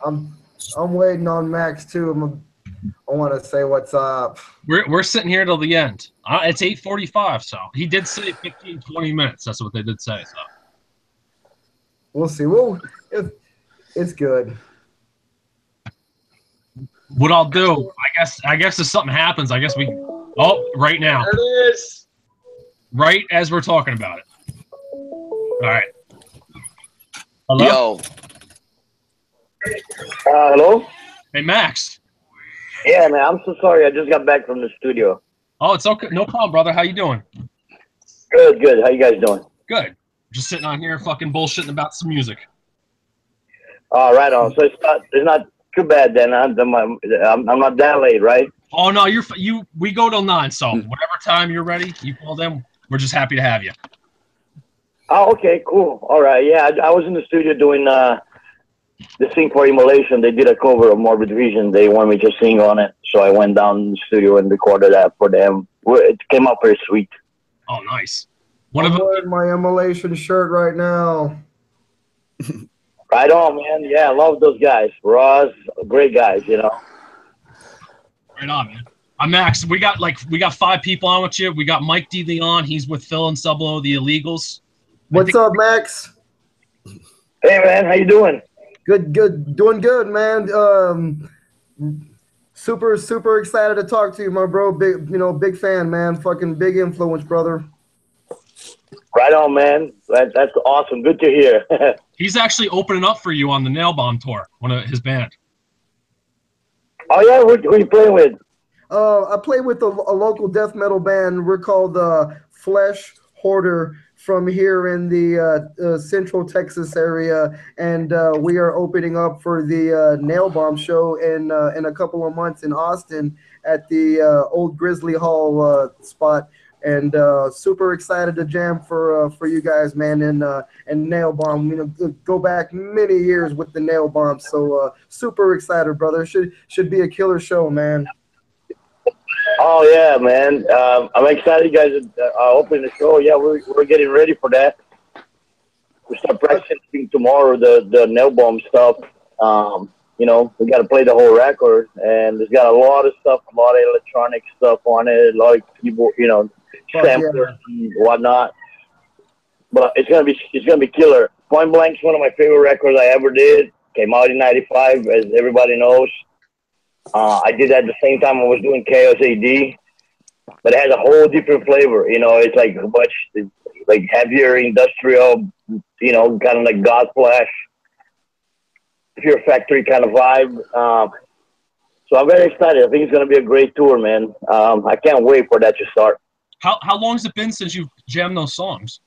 I'm waiting on Max too. I want to say what's up. we're sitting here till the end. It's 8:45, so he did say 15, 20 minutes. That's what they did say. So We'll see. It's good. what I'll do, I guess if something happens, I guess we. Oh, right now. There it is. Right as we're talking about it. All right. Hello? Yo, Hello? Hey, Max. Yeah, man, I'm so sorry. I just got back from the studio. Oh, it's okay. No problem, brother. How you doing? Good, good. How you guys doing? Good. Just sitting on here fucking bullshitting about some music. Right on. So it's not too bad then. I'm not that late, right? Oh, no, we go till 9, so whatever time you're ready, you call them. We're just happy to have you. Oh, okay, cool. All right, yeah. I was in the studio doing the Sing for Immolation. They did a cover of Morbid Vision. They wanted me to sing on it, so I went down in the studio and recorded that for them. It came out pretty sweet. Oh, nice. I'm wearing my Immolation shirt right now. Right on, man. Yeah, I love those guys. Ross, great guys, you know. Right on, man. I'm Max. We got 5 people on with you. We got Mike DeLeon. He's with Phil and Sublo, the Illegals. What's up, Max? Hey, man. How you doing? Good. Doing good, man. Super excited to talk to you, my bro. Big fan, man. Fucking big influence, brother. Right on, man. That's awesome. Good to hear. He's actually opening up for you on the Nail Bomb tour, one of his band. Oh, yeah? Who are you playing with? I play with a local death metal band. We're called Flesh Hoarder from here in the Central Texas area, and we are opening up for the Nail Bomb show in a couple of months in Austin at the old Grizzly Hall spot. And super excited to jam for you guys, man, and Nail Bomb. Go back many years with the Nail Bomb, so super excited, brother. Should be a killer show, man. Oh yeah, man. I'm excited you guys are opening the show. Yeah, we're getting ready for that. We start practicing tomorrow the Nail Bomb stuff. We got to play the whole record, and it's got a lot of stuff, a lot of electronic stuff on it, a lot of keyboard, samplers and whatnot. But it's gonna be killer. Point Blank's one of my favorite records I ever did. Came out in '95, as everybody knows. I did that at the same time I was doing Chaos AD, but it has a whole different flavor. It's like much heavier industrial, kind of like Godflesh, Fear Factory kind of vibe. So I'm very excited. I think it's going to be a great tour, man. I can't wait for that to start. How long has it been since you've jammed those songs?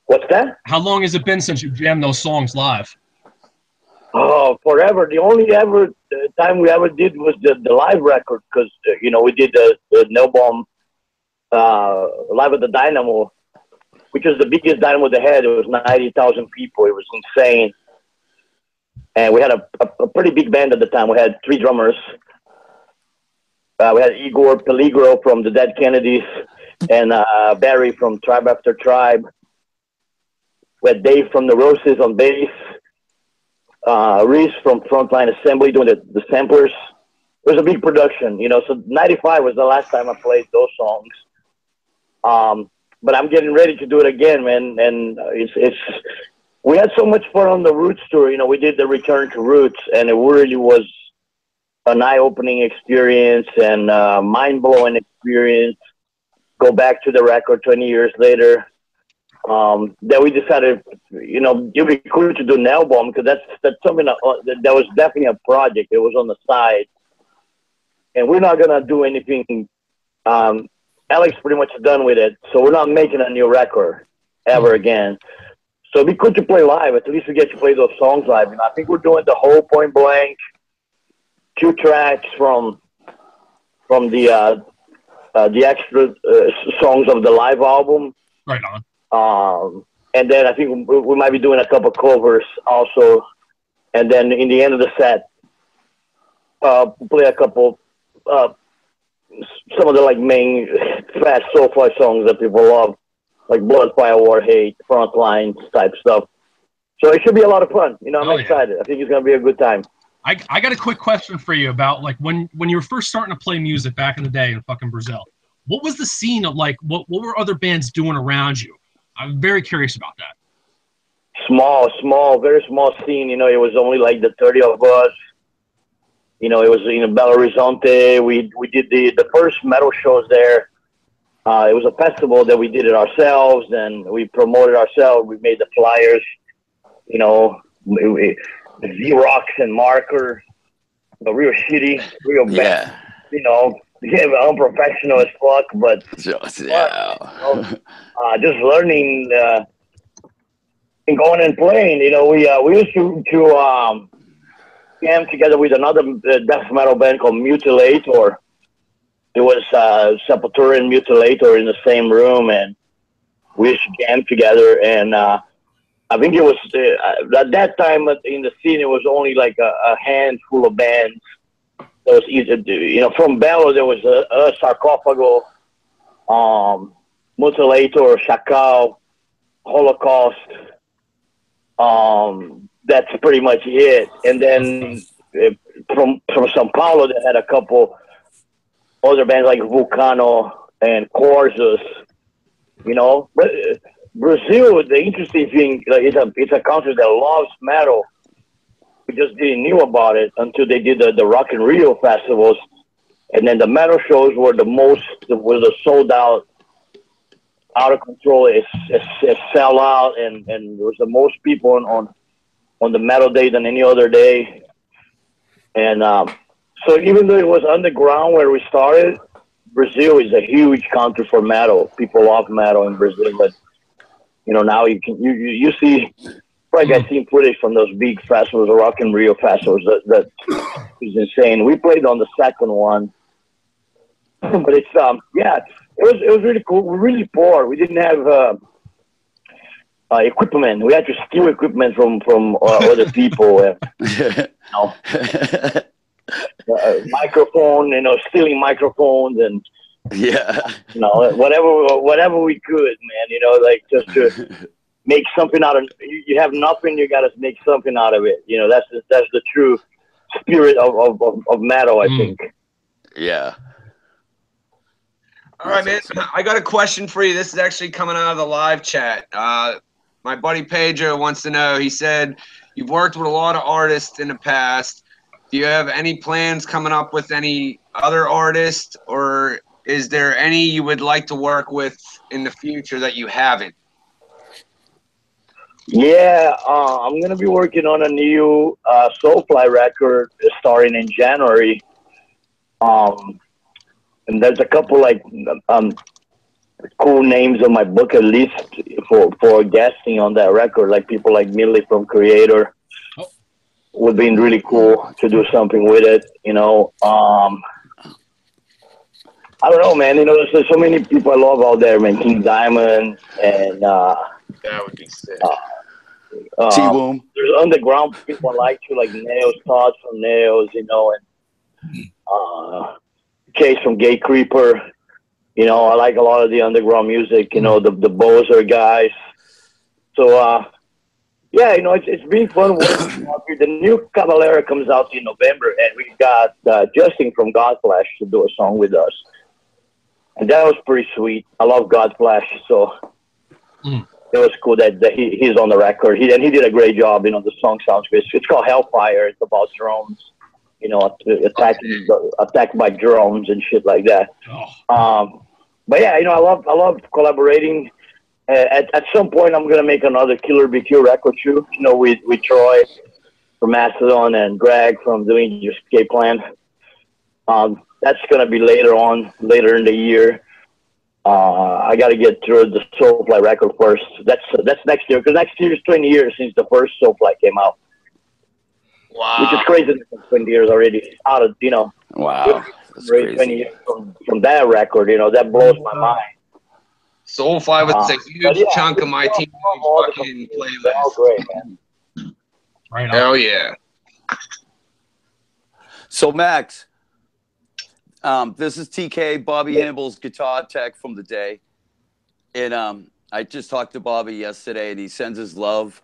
What's that? How long has it been since you jammed those songs live? Oh, forever. The only time we ever did was the live record because, we did the Nail Bomb live at the Dynamo, which was the biggest Dynamo they had. It was 90,000 people. It was insane. And we had a pretty big band at the time. We had 3 drummers. We had Igor Peligro from the Dead Kennedys and Barry from Tribe After Tribe. We had Dave from the Roses on bass. Reese from Frontline Assembly doing the samplers. It was a big production, So '95 was the last time I played those songs. But I'm getting ready to do it again, man. And we had so much fun on the Roots tour. We did the Return to Roots, and it really was an eye-opening experience and mind-blowing experience. Go back to the record 20 years later. Then we decided, it'd be cool to do an album because that's something that was definitely a project. It was on the side, and we're not gonna do anything. Alex pretty much done with it, so we're not making a new record ever again. So it'd be cool to play live. At least we get to play those songs live. I think we're doing the whole Point Blank, 2 tracks from the extra songs of the live album. Right on. And then I think we might be doing a couple covers also. And then in the end of the set, play a couple some of the like main fast Soulfly songs that people love, like Blood, Fire, War, Hate, Frontlines type stuff. So it should be a lot of fun. You know, I'm excited. I think it's gonna be a good time. I got a quick question for you about like when you were first starting to play music back in the day in fucking Brazil. What was the scene of like what were other bands doing around you? I'm very curious about that. Small, very small scene. You know, it was only like the 30 of us. You know, it was in Belo Horizonte. We did the first metal shows there. It was a festival that we did it ourselves, and we promoted ourselves. We made the flyers. You know, Xerox and marker, but real shitty, real bad. You know, unprofessional as fuck, but just learning and going and playing. You know, we used to jam together with another death metal band called Mutilator. It was Sepultura and Mutilator in the same room, and we used to jam together. And I think it was at that time in the scene, it was only like a handful of bands. There was either, you know, from Belo there was a Sarcophago, Mutilator, Chacal, Holocaust. That's pretty much it. And then from São Paulo, they had a couple other bands like Vulcano and Corzus. You know, but Brazil, the interesting thing, it's a country that loves metal. We just didn't knew about it until they did the Rock in Rio festivals, and then the metal shows were the sold out of control. It's sell out, and there was the most people on the metal day than any other day. And so even though it was underground where we started, Brazil is a huge country for metal. People love metal in Brazil, but you know, now you see, probably I've seen footage from those big festivals, the Rock in Rio festivals. That is insane. We played on the second one, but it's it was really cool. We're really poor. We didn't have equipment. We had to steal equipment from other people. You know, microphone, you know, stealing microphones and you know, whatever we could, man. You know, like just to make something out of. You have nothing, you got to make something out of it. You know, that's the true spirit of metal, I think. Yeah. All right, man. I got a question for you. This is actually coming out of the live chat. My buddy Pedro wants to know. He said you've worked with a lot of artists in the past. Do you have any plans coming up with any other artists, or is there any you would like to work with in the future that you haven't? Yeah, I'm gonna be working on a new Soulfly record starting in January. And there's a couple like cool names on my bucket list for guesting on that record, like people like Millie from Creator. Would be really cool to do something with it, you know. I don't know, man. You know, there's so many people I love out there, man. King Diamond and that would be sick. T-Boom. There's underground people I like too, like Nails, Todd from Nails, you know, and Case from Gate Creeper. You know, I like a lot of the underground music. You know, the Bozer guys. So. Yeah, you know, it's been fun working out here. The new Cavalera comes out in November, and we got Justin from Godflesh to do a song with us. And that was pretty sweet. I love Godflesh, so it was cool that he's on the record. He did a great job. You know, the song sounds good. It's called Hellfire. It's about drones, you know, attacked by drones and shit like that. But yeah, you know, I love collaborating. At some point, I'm gonna make another Killer BQ record too. You know, with Troy from Mastodon and Greg from the Escape Plan. That's gonna be later in the year. I got to get through the Soulfly record first. That's next year, because next year is 20 years since the first Soulfly came out. Wow, which is crazy. 20 years already out of, you know. Wow, that's crazy. 20 years from that record, you know, that blows my mind. Soulfly was a huge chunk of my team fucking playlist. Oh, great, man. Right on. Hell yeah. So, Max, This is TK, Bobby Hamble's guitar tech from the day. And I just talked to Bobby yesterday, and he sends his love,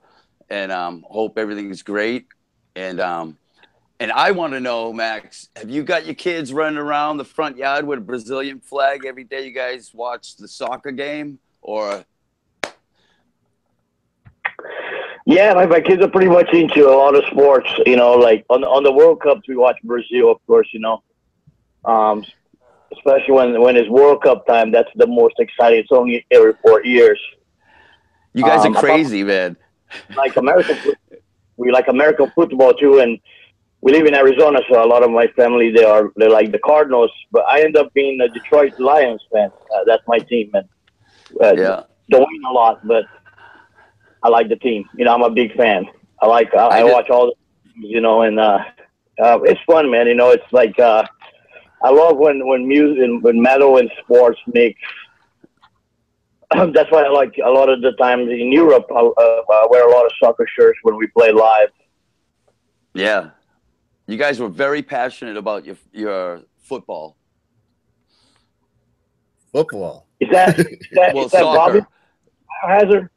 and hope everything's great. And I want to know, Max, have you got your kids running around the front yard with a Brazilian flag every day you guys watch the soccer game? Or Yeah, my kids are pretty much into a lot of sports. You know, like on the World Cups, we watch Brazil, of course. You know, especially when it's World Cup time. That's the most exciting. It's only every 4 years. you guys are crazy, man. Like we like American football too, and we live in Arizona, so a lot of my family they're like the Cardinals. But I end up being a Detroit Lions fan. That's my team, and Yeah. don't win a lot, but I like the team. You know, I'm a big fan. I watch all the, you know, and it's fun, man. You know, it's like I love when music and when metal and sports mix. That's why I like a lot of the times in Europe. I wear a lot of soccer shirts when we play live. Yeah. You guys were very passionate about your football. Football. Is that Well, Bobby soccer. Hazard?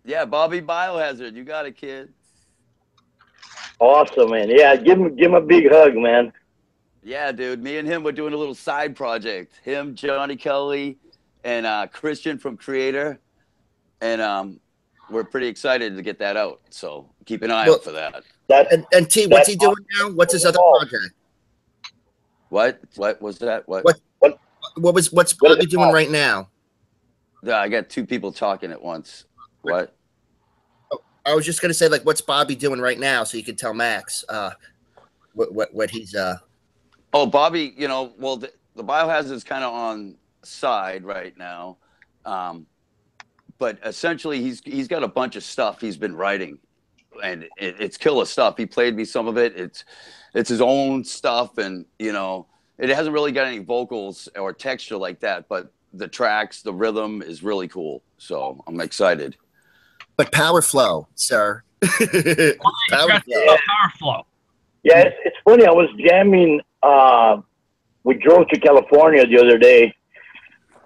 Yeah, Bobby Biohazard. You got it, kid. Awesome, man. Yeah, give him a big hug, man. Yeah, dude. Me and him were doing a little side project. Him, Johnny Kelly, and Christian from Creator. And we're pretty excited to get that out. So keep an eye out for that. And T, what's he doing now? What's his other project? What was that? What's Bobby doing right now? Yeah, I got two people talking at once. What? I was just gonna say, like, what's Bobby doing right now, so you can tell Max what he's Oh, Bobby, you know, well, the Biohazard's kind of on side right now, but essentially he's got a bunch of stuff he's been writing, and it's killer stuff. He played me some of it. It's his own stuff, and you know, it hasn't really got any vocals or texture like that, but the tracks, the rhythm is really cool. So I'm excited. But power flow, sir. Power flow. Yeah, it's funny. I was jamming. We drove to California the other day.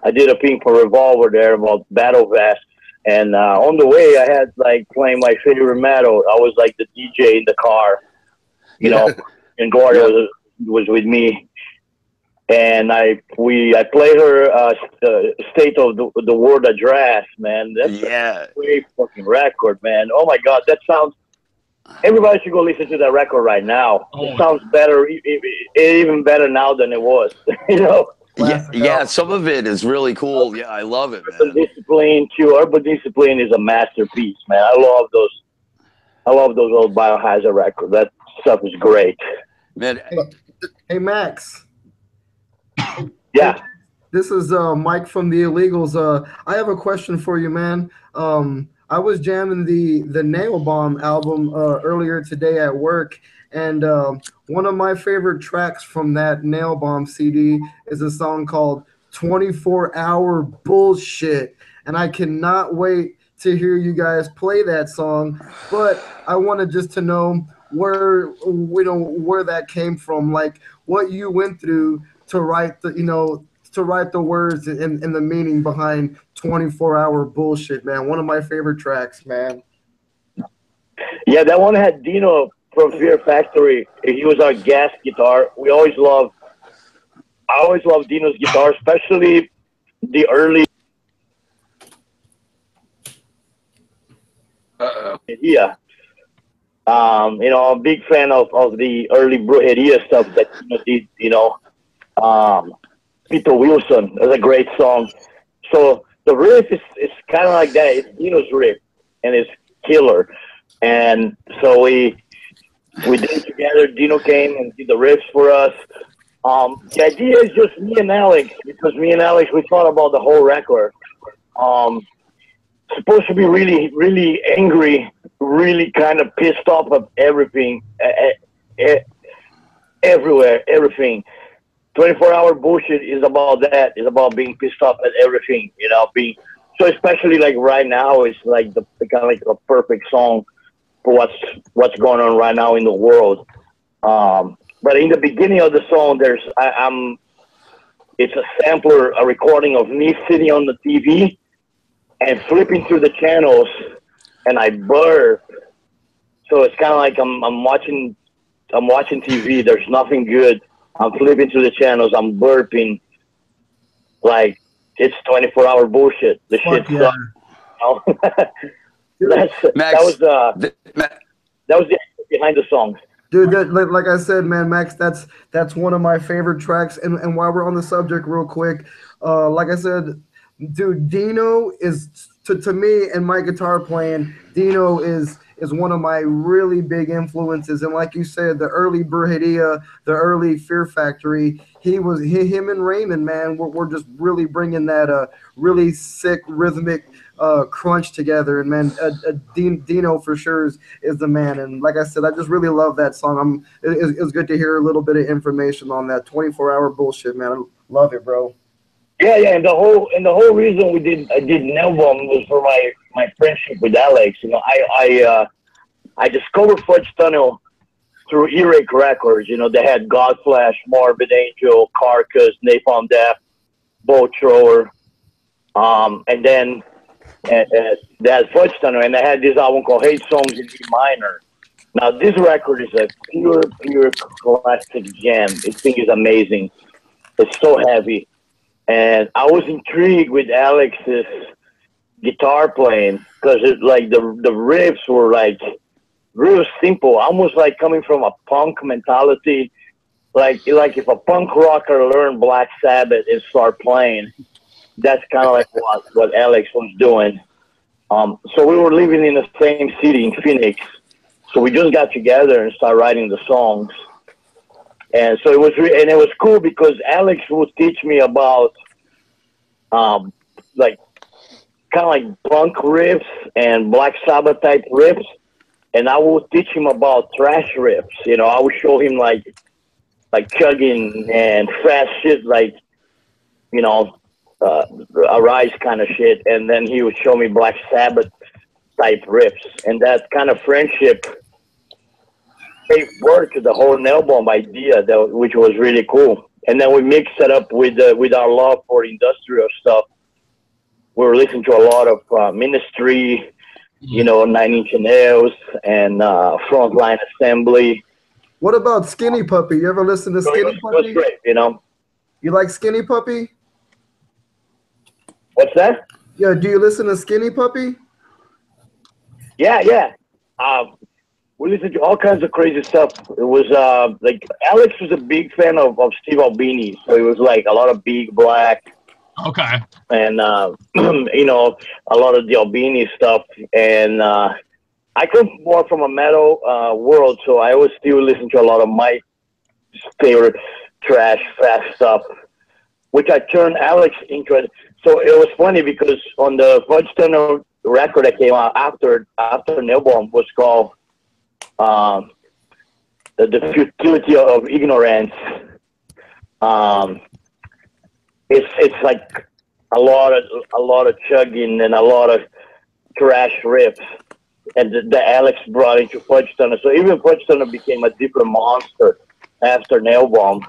I did a thing for Revolver there about Battle Vest. And on the way, I had like playing my favorite metal. I was like the DJ in the car, you know, and Gloria was with me. And I played her State of the World Address, man. That's a great fucking record, man. Oh my God, that sounds. Everybody should go listen to that record right now. It sounds better, even better now than it was. You know. Yeah, some of it is really cool. Yeah, I love it, man. Discipline too. Urban Discipline is a masterpiece, man. I love those old Biohazard records. That stuff is great. Man. Hey Max. Yeah. This is Mike from the Illegals. I have a question for you, man. I was jamming the Nail Bomb album earlier today at work, and one of my favorite tracks from that Nail Bomb CD is a song called 24-Hour Bullshit, and I cannot wait to hear you guys play that song. But I wanted just to know where that came from, like what you went through to write the words and the meaning behind 24-Hour Bullshit, man. One of my favorite tracks, man. Yeah, that one had Dino from Fear Factory. He was our gas guitar. I always love Dino's guitar, especially the early. Yeah. You know, I'm a big fan of the early Brujeria stuff that Dino did, you know. Peter Wilson, that's a great song. So the riff is kind of like that. It's Dino's riff, and it's killer. And so we did it together. Dino came and did the riffs for us. The idea is just me and Alex, because me and Alex, we thought about the whole record. Supposed to be really, really angry, really kind of pissed off of everything, everywhere, everything. 24-Hour Bullshit is about that. It's about being pissed off at everything, you know. So especially like right now, it's like the kind of like a perfect song for what's going on right now in the world. But in the beginning of the song, it's a sampler, a recording of me sitting on the TV and flipping through the channels, and I burp. So it's kind of like I'm watching TV. There's nothing good. I'm flipping through the channels. I'm burping. Like, it's 24-hour bullshit. The shit sucks. You know? That was the idea behind the song. Dude, like I said, man, Max, that's one of my favorite tracks. And while we're on the subject real quick, like I said, dude, Dino is, to me and my guitar playing, Dino is one of my really big influences. And like you said, the early Brujeria, the early Fear Factory, him and Raymond, man, we're just really bringing that really sick rhythmic crunch together. And man, Dino for sure is the man. And like I said, I just really love that song. It's good to hear a little bit of information on that 24-hour bullshit, man. I love it, bro. Yeah, and the whole reason I did an album was for my friendship with Alex. You know, I discovered Fudge Tunnel through Earache Records. You know, they had Godflash, Morbid Angel, Carcass, Napalm Death, Bolt Thrower, and then they had Fudge Tunnel, and they had this album called Hate Songs in D minor. Now, this record is a pure classic gem. This thing is amazing. It's so heavy. And I was intrigued with Alex's guitar playing because like the riffs were like real simple, almost like coming from a punk mentality. Like if a punk rocker learned Black Sabbath and start playing, that's kind of like what Alex was doing. So we were living in the same city in Phoenix, so we just got together and started writing the songs. And so it was cool because Alex would teach me about like kind of like punk riffs and Black Sabbath type riffs, and I would teach him about thrash riffs. You know, I would show him like chugging and fast shit, like, you know, Arise kind of shit, and then he would show me Black Sabbath type riffs, and that kind of friendship gave birth to the whole album idea, which was really cool. And then we mixed it up with our love for industrial stuff. We were listening to a lot of Ministry, you know, 9 Inch Nails, and Frontline Assembly. What about Skinny Puppy? You ever listen to Skinny Puppy? It was great, you know. You like Skinny Puppy? What's that? Yeah, do you listen to Skinny Puppy? Yeah. We listened to all kinds of crazy stuff. It was like Alex was a big fan of Steve Albini, so it was like a lot of Big Black. Okay. And you know, a lot of the Albini stuff. And I come more from a metal world, so I always still listen to a lot of my favorite thrash, fast stuff, which I turned Alex into it. So it was funny because on the Fudge Tunnel record that came out after an album was called The Futility of Ignorance. It's like a lot of chugging and a lot of thrash riffs, and the Alex brought into Fudge Tunnel. So even Fudge Tunnel became a different monster after an album.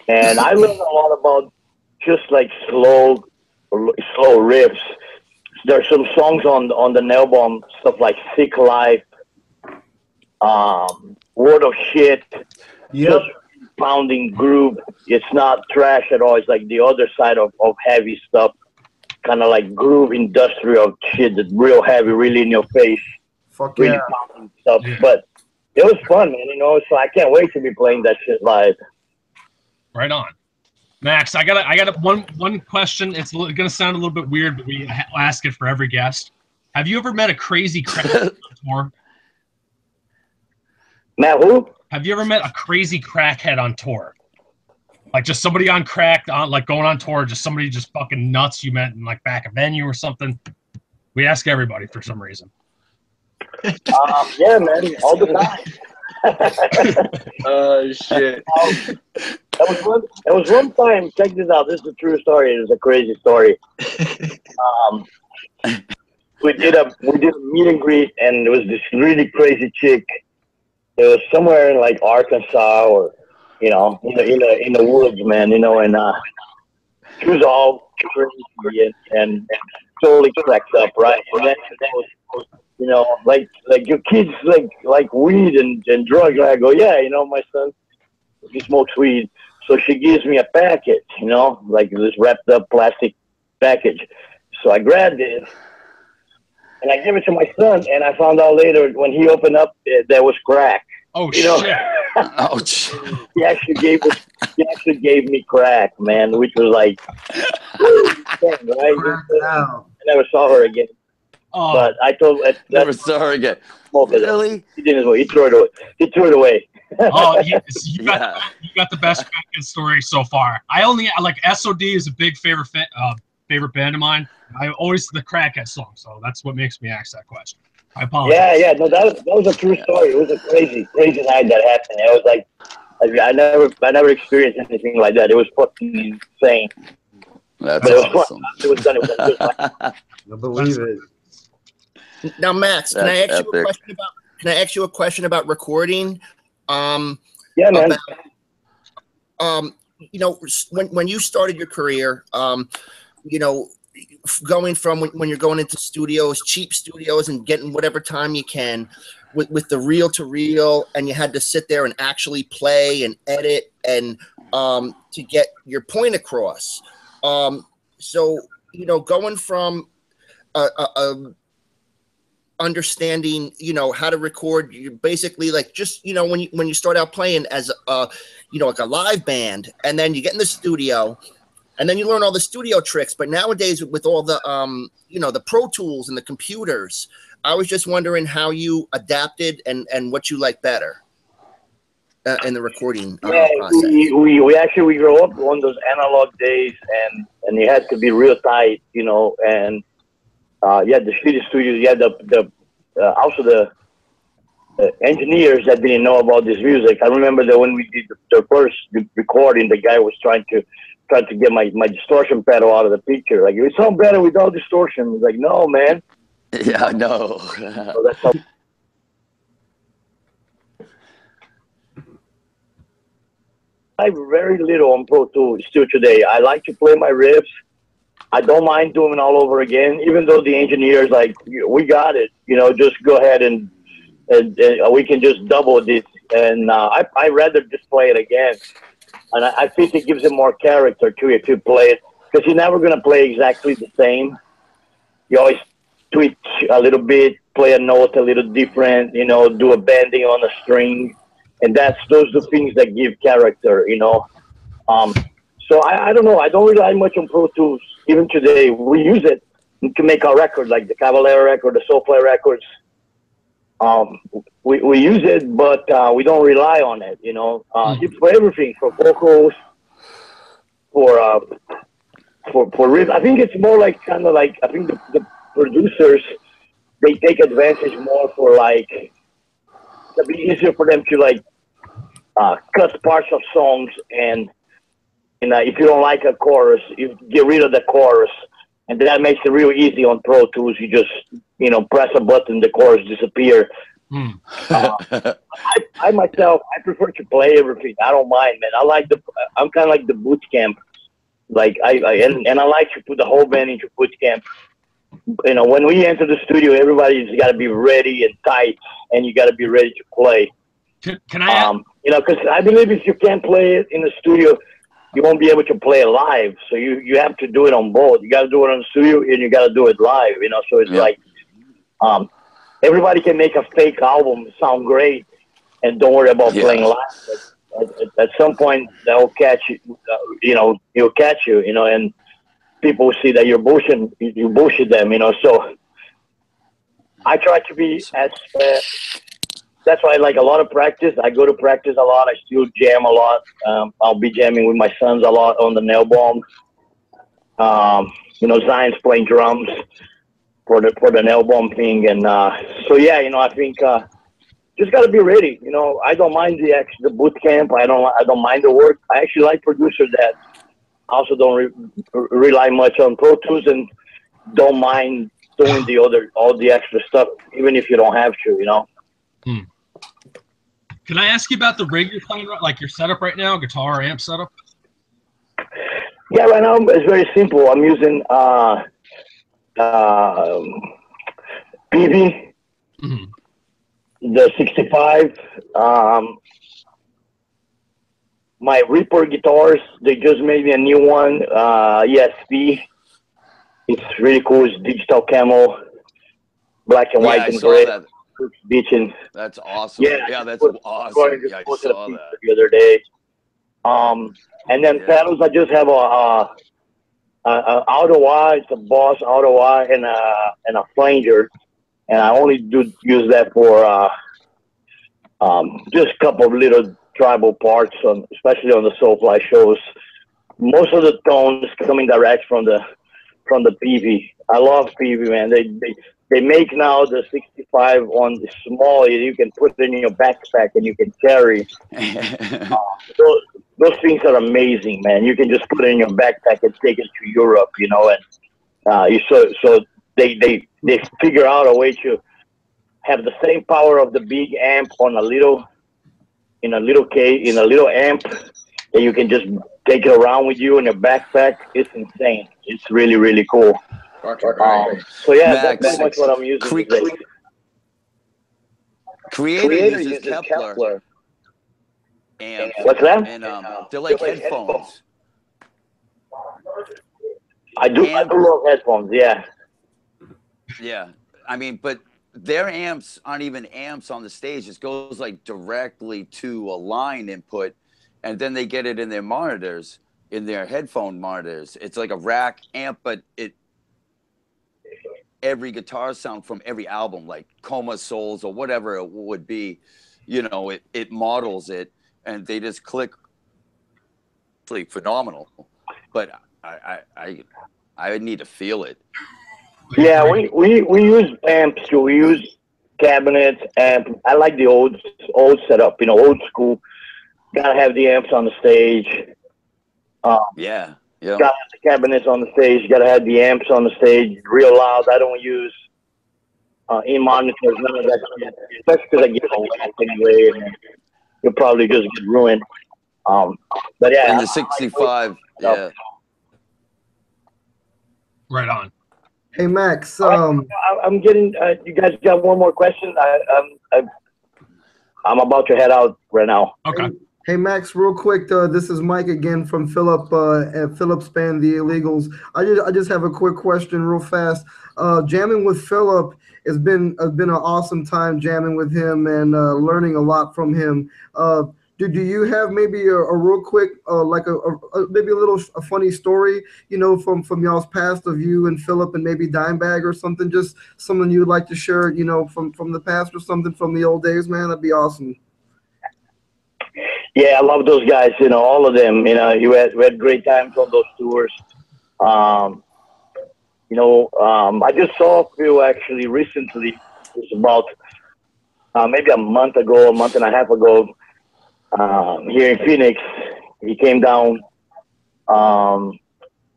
And I learned a lot about just like slow riffs. There's some songs on the album, stuff like Sick Life, Word of Shit, just pounding groove. It's not trash at all. It's like the other side of heavy stuff, kind of like groove industrial shit that's real heavy, really in your face. Fuck really yeah. pounding stuff. But it was fun, man, you know, so I can't wait to be playing that shit live. Right on. Max, I got one question. It's gonna sound a little bit weird, but we ask it for every guest. Have you ever met a crazy crackhead on tour? Matt, who? Have you ever met a crazy crackhead on tour? Like just somebody on crack, like going on tour, just somebody just fucking nuts you met in like back a venue or something. We ask everybody for some reason. Yeah, man, all the time. Oh shit. There was one time, check this out, this is a true story, it was a crazy story. We did a meet and greet, and there was this really crazy chick it was somewhere in like Arkansas or, you know, in the woods, man, you know, and she was all crazy and totally cracked up, right? And then you know, like your kids like weed and drugs. And I go, yeah, you know, my son, he smokes weed. So she gives me a package, you know, like this wrapped up plastic package. So I grabbed it and I gave it to my son, and I found out later when he opened up, there was crack. Oh, you know? shit. Oh, he actually gave me crack, man, which was like, right? I never saw her again. Oh. But I told never saw her again. Really? He didn't. He threw it away. He threw it away. Oh, you got the best crackhead story so far. I like SOD is a big favorite band of mine. I always the crackhead song, so that's what makes me ask that question. I apologize. Yeah. No, that was a true story. It was a crazy night that happened. It was like I never experienced anything like that. It was fucking insane. That's awesome. It was done. It was fun. I believe it. Now, Max, can I ask you a question about recording? Yeah, man. You know, when you started your career, you know, going from when you're going into studios, cheap studios, and getting whatever time you can with the reel to reel, and you had to sit there and actually play and edit and to get your point across. So, you know, going from understanding, you know, how to record, you basically like just, you know, when you start out playing as you know, like a live band, and then you get in the studio and then you learn all the studio tricks. But nowadays with all the you know, the Pro Tools and the computers, I was just wondering how you adapted and what you like better in the recording process. We grew up on those analog days, and you had to be real tight, you know, and you had the studios, you had also the engineers that didn't know about this music. I remember that when we did the first recording, the guy was trying to get my distortion pedal out of the picture. Like, it sounds better without distortion. I was like, no, man. Yeah, I know. So that's how. I have very little on Pro Tools still today. I like to play my riffs. I don't mind doing it all over again, even though the engineer's like, we got it, you know, just go ahead and we can just double this. And I rather just play it again. And I think it gives it more character too if you play it, because you're never going to play exactly the same. You always tweak a little bit, play a note a little different, you know, do a bending on a string. And those are the things that give character, you know. So I don't know. I don't rely much on Pro Tools. Even today, we use it to make our record, like the Cavalera record, the Soulfly records. We use it, but we don't rely on it, you know. It's for everything, for vocals, for riff. I think it's more like kind of like, I think the producers, they take advantage more for like, it'd be easier for them to like cut parts of songs, and if you don't like a chorus, you get rid of the chorus, and that makes it real easy on Pro Tools. You just, you know, press a button, the chorus disappear. I myself, I prefer to play everything. I don't mind, man. I'm kind of like the boot camp. Like I like to put the whole band into boot camp. You know, when we enter the studio, everybody's got to be ready and tight, and you got to be ready to play. Can I? You know, because I believe if you can't play it in the studio, you won't be able to play it live. So you have to do it on both. You got to do it on the studio, and you got to do it live. You know, so it's like everybody can make a fake album sound great, and don't worry about playing live. At some point, they'll catch you. You know, he'll catch you. You know, and people will see that you're bullshit. You bullshit them. You know, so I try to be as. That's why I like a lot of practice. I go to practice a lot. I still jam a lot. I'll be jamming with my sons a lot on the nail bomb. You know, Zion's playing drums for the nail bomb thing, and so yeah, you know, I think just got to be ready. You know, I don't mind the boot camp. I don't mind the work. I actually like producers that also don't rely much on Pro Tools and don't mind doing all the extra stuff, even if you don't have to. You know. Can I ask you about the rig you're playing, like your setup right now, guitar amp setup? Yeah, right now it's very simple. I'm using PV, the 65. My Reaper guitars, they just made me a new one, ESP. It's really cool. It's digital camo, black and white and gray. That. Beaching. That's awesome. Yeah, that's awesome. Yeah, I saw that the other day. And then pedals, I just have a Ottawa. It's a Boss Ottawa and a flanger, and I only use that for just a couple of little tribal parts, especially on the Soulfly shows. Most of the tones coming direct from the PV. I love PV, man. They make now the 65 on the small. You can put it in your backpack and you can carry. Those things are amazing, man. You can just put it in your backpack and take it to Europe, you know. And so they figure out a way to have the same power of the big amp on a little amp that you can just take it around with you in your backpack. It's insane. It's really, really cool. So yeah, Max, that's pretty much what I'm using today. Creator uses Kepler. And what's that? And they're like headphones. I do love headphones. Yeah. Yeah, I mean, but their amps aren't even amps on the stage. It goes like directly to a line input, and then they get it in their monitors, in their headphone monitors. It's like a rack amp, but every guitar sound from every album, like Coma Souls or whatever it would be, you know, it models it, and they just click. It's like phenomenal, but I need to feel it. Yeah, we use amps too. We use cabinets, and I like the old setup. You know, old school. Gotta have the amps on the stage. Yeah. Gotta have the cabinets on the stage. Gotta have the amps on the stage, real loud. I don't use in monitors, none of that shit. Especially because I get wet anyway, and you'll probably just get ruined. But yeah, and the 65. Yeah. Right on. Hey Max, I'm getting. You guys got one more question? I'm about to head out right now. Okay. Hey Max, real quick. This is Mike again from Philip at Philip's Band, The Illegals. I just have a quick question, real fast. Jamming with Philip has been an awesome time jamming with him and learning a lot from him. Do you have maybe a real quick, like maybe a funny story, you know, from y'all's past of you and Philip and maybe Dimebag or something, just something you'd like to share, you know, from the past or something from the old days, man? That'd be awesome. Yeah, I love those guys, you know, all of them. You know, we had great times on those tours. You know, I just saw Phil actually recently. It was about maybe a month and a half ago. Here in Phoenix, he came down, and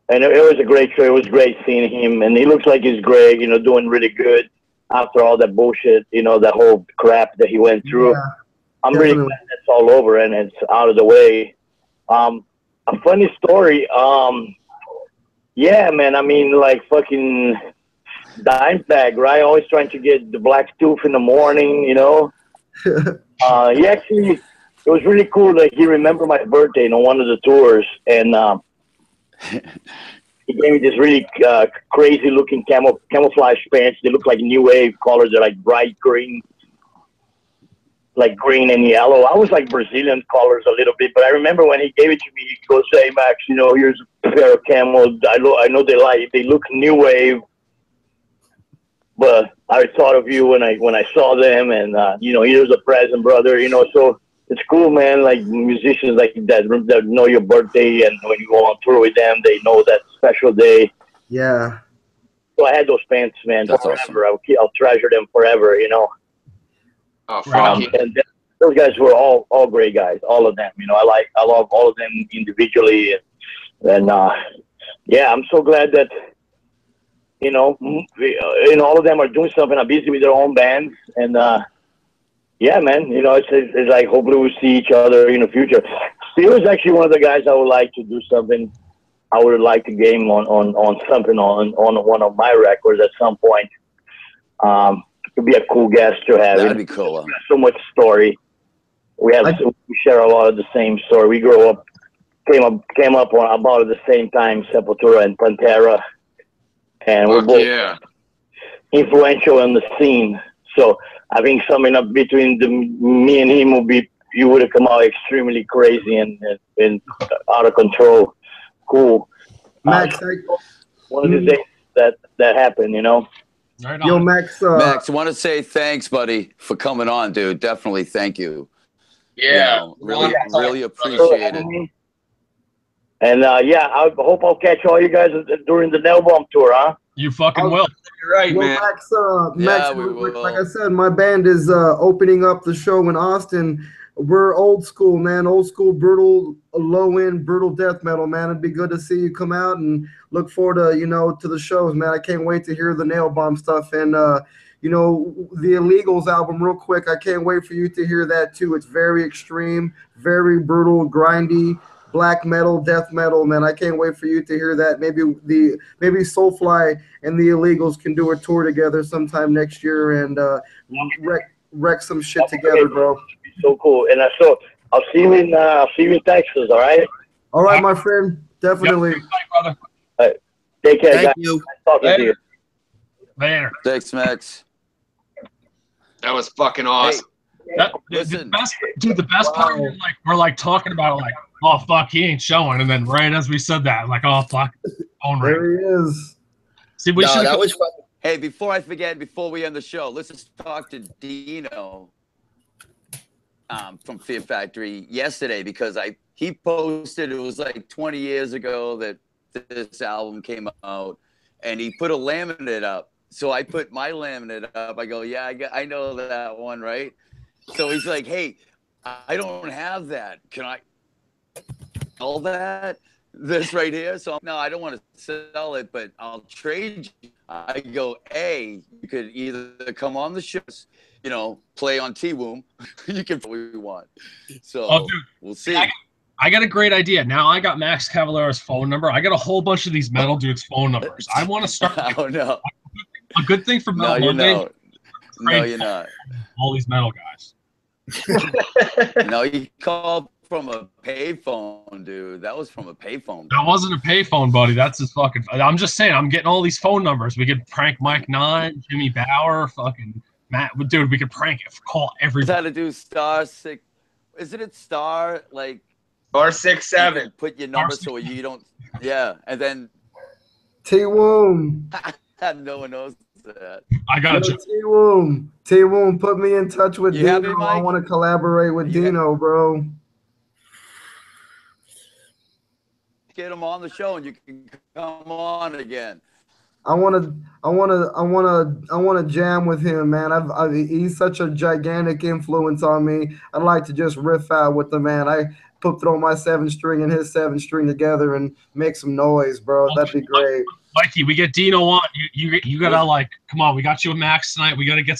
it was a great show. It was great seeing him, and he looks like he's great, you know, doing really good after all that bullshit, you know, that whole crap that he went through. Yeah, I'm definitely. really glad it's all over and it's out of the way. A funny story, yeah, man, I mean, like fucking Dimebag, right? Always trying to get the black tooth in the morning, you know? He actually... It was really cool that he remembered my birthday on one of the tours, and he gave me this really crazy-looking camouflage pants. They look like new wave colors. They're like bright green, like green and yellow. I was like Brazilian colors a little bit, but I remember when he gave it to me, he goes, "Hey Max, you know, here's a pair of camos. I know they look new wave, but I thought of you when I saw them, and you know, here's a present, brother. You know, so." It's cool, man. Like musicians like that know your birthday, and when you go on tour with them, they know that special day. Yeah. So I had those pants, man, That's forever. awesome. I'll treasure them forever, you know. And those guys were all great guys, all of them. You know, I love all of them individually, and yeah, I'm so glad that you know all of them are doing something. I'm busy with their own bands, and yeah, man, you know, it's like hopefully we'll see each other in the future. Steel is actually one of the guys I would like to do something. I would like to game on something on one of my records at some point. It'd be a cool guest to have. That'd be cool. So much story. We share a lot of the same story. We grew up, came up on about at the same time, Sepultura and Pantera, and we're both influential in the scene. So I think something up between me and him would have come out extremely crazy and out of control. Cool. Max, one of the days that happened, you know. Right yo, on. Max. Max, I want to say thanks, buddy, for coming on, dude. Definitely, thank you. Yeah, You know, really appreciate it. And I hope I'll catch all you guys during the Nail Bomb tour, huh? You fucking will. You're right, man. Max, we will. like I said, my band is opening up the show in Austin. We're old school, man. Old school, brutal, low-end, brutal death metal, man. It'd be good to see you come out and look forward to, to the shows, man. I can't wait to hear the Nail Bomb stuff. And, the Illegals album, real quick, I can't wait for you to hear that, too. It's very extreme, very brutal, grindy, black metal, death metal, man. I can't wait for you to hear that. Maybe Soulfly and the Illegals can do a tour together sometime next year and wreck some shit together, bro. So cool. And I'll see you in Texas, all right? All right, my friend. Definitely. Yep. Bye, brother. All right. Take care, Thank guys. you. Nice talking to you. Later. Thanks, Max. That was fucking awesome. Listen. The best part, we're like talking about it, like, oh fuck, he ain't showing, and then right as we said that, like, oh fuck, phone ring. There he is. See, we should. That was fun. Hey, before I forget, before we end the show, let's just talk to Dino from Fear Factory yesterday, because he posted, it was like 20 years ago that this album came out, and he put a laminate up. So I put my laminate up. I go, yeah, I know that one, right? So he's like, hey, I don't have that. Can I sell this right here? So no, I don't want to sell it, but I'll trade you. I go, hey, you could either come on the shows, play on T-Womb. You can we want. So we'll see. I got a great idea. Now I got Max Cavalera's phone number. I got a whole bunch of these metal dudes' phone numbers. I want to start. Oh no. A good thing for Metal Monday. No, you're not. All these metal guys. No, you called from a payphone, dude. That was from a payphone. That wasn't a payphone, buddy. That's his fucking. I'm just saying. I'm getting all these phone numbers. We could prank Mike 9, Jimmy Bauer, fucking Matt. Dude, we could prank it. Call everybody. How to do *6? Isn't it star like? Or 6-7. Put your number so you don't. Yeah, and then. T-Womb. No one knows that. I got you. T-Womb, put me in touch with You have Dino. it, Mike? I want to collaborate with Dino, bro. Get him on the show, and you can come on again. I want to jam with him, man. He's such a gigantic influence on me. I'd like to just riff out with the man. I throw my 7-string and his 7-string together and make some noise, bro. That'd be great. Mikey, we get Dino on. You gotta come on. We got you a Max tonight. We gotta get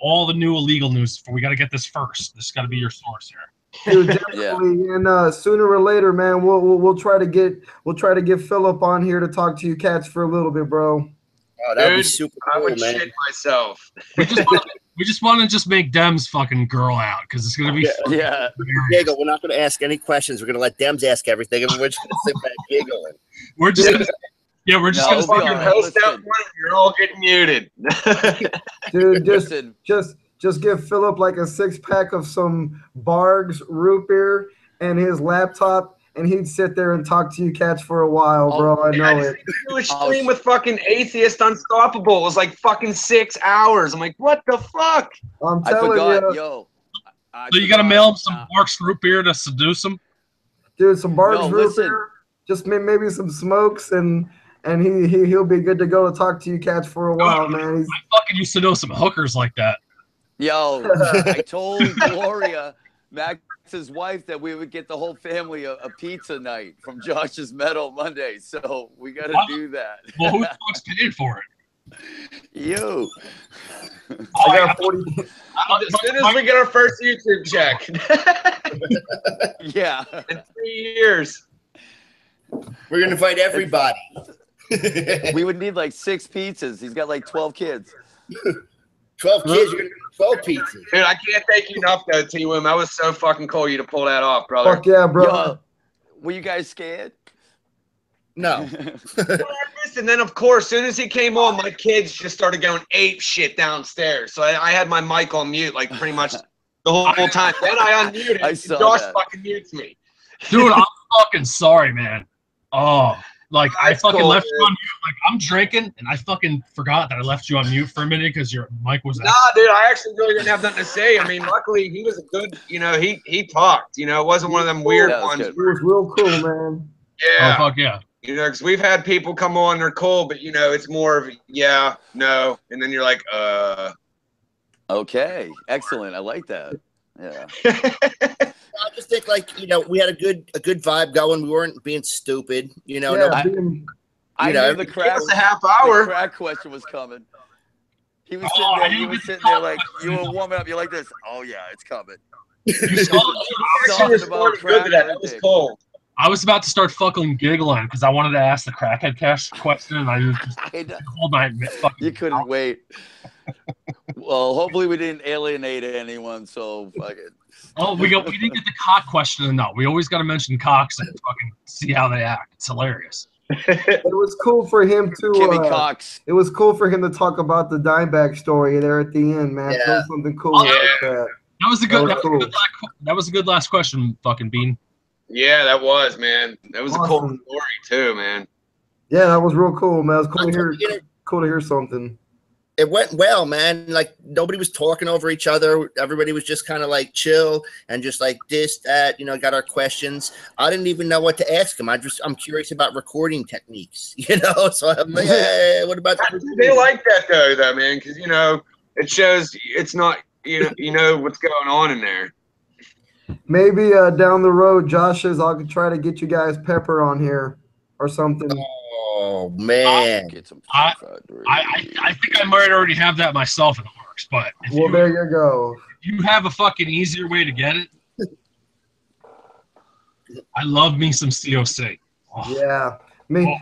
all the new illegal news. We gotta get this first. This got to be your source here. Dude, definitely. Yeah. And sooner or later, man, we'll try to get Philip on here to talk to you cats for a little bit, bro. Oh, that'd be super cool, I would man. shit myself. We just want to just make Dems fucking girl out because it's gonna be. Yeah. Diego, we're not gonna ask any questions. We're gonna let Dems ask everything, and we're just gonna sit back giggling. We're just gonna. Yeah, we're just No, gonna it'll be all right. Post that one, you're all getting muted. Dude, Listen. just give Philip like a 6-pack of some Bargs root beer and his laptop, and he'd sit there and talk to you cats for a while, bro. I know it. Do a stream with fucking Atheist Unstoppable. It was like fucking 6 hours. I'm like, what the fuck? I'm I telling forgot, you, So you gotta mail him some Barks root beer to seduce him. dude, some Bargs No, root listen. beer, just maybe some smokes, and he'll be good to go to talk to you cats for a while, man. I fucking used to know some hookers like that. Yo, I told Gloria, Max's wife, that we would get the whole family a pizza night from Josh's Metal Monday. So we got to do that. Well, who the fuck's paying for it? You. I got 40. As soon as we get our first YouTube check. Yeah. In 3 years. We're gonna invite everybody. We would need like 6 pizzas. He's got like 12 kids. 12 kids, you're gonna do 12 pizzas. Dude, I can't thank you enough, though, T-Wim. That was so fucking cool of you to pull that off, brother. Fuck yeah, bro. Yo, were you guys scared? No. And then, of course, as soon as he came on, my kids just started going ape shit downstairs. So I had my mic on mute, like, pretty much the whole time. Then I unmuted. I and saw Josh that. fucking mutes me. Dude, I'm fucking sorry, man. Oh, like I That's fucking cool, left dude. you on mute. Like I'm drinking, and I fucking forgot that I left you on mute for a minute because your mic was out. Nah, dude, I actually really didn't have nothing to say. I mean, luckily, he was a good, he talked. It wasn't one of them weird That was ones. good. It was real cool, man. Yeah. Oh fuck yeah. Because we've had people come on, they're cool, but, it's more of, yeah, no. And then you're like, Okay. Excellent. I like that. Yeah. I just think we had a good vibe going. We weren't being stupid, Yeah, No, I know, knew the crack, Give us a half the hour. crack question was coming. He was Oh, I sitting there. didn't You were get the sitting there crack like question. you were warming up. You're like this. Oh yeah, it's coming. You saw it? Actually Talking responded about good to that. crack That was dick. cool. I was about to start fucking giggling because I wanted to ask the crackhead question, and I just I know. hold my fucking. You couldn't wait. Well, hopefully we didn't alienate anyone. So fuck it. Oh, we didn't get the cock question enough. We always got to mention cocks and fucking see how they act. It's hilarious. It was cool for him to. Kimmy Cox. It was cool for him to talk about the Dimebag story there at the end, man. Yeah. That was something cool Oh, like that. That was a good. That was cool. That was a good last question, fucking Bean. Yeah, that was, man. That was a cool Awesome. story, too, man. Yeah, that was real cool, man. It was cool to hear. You know, Cool to hear something. it went well, man. Like nobody was talking over each other. Everybody was just kind of like chill and just like this, that, got our questions. I didn't even know what to ask him. I'm curious about recording techniques, So I'm like, hey, what about They like that, though, man, because, it shows it's not, you know what's going on in there. Maybe down the road, I'll try to get you guys Pepper on here or something. Oh man. Get some. I think I might already have that myself in the works, but if There you go. you have a fucking easier way to get it, I love me some COC. Oh, Yeah. I mean,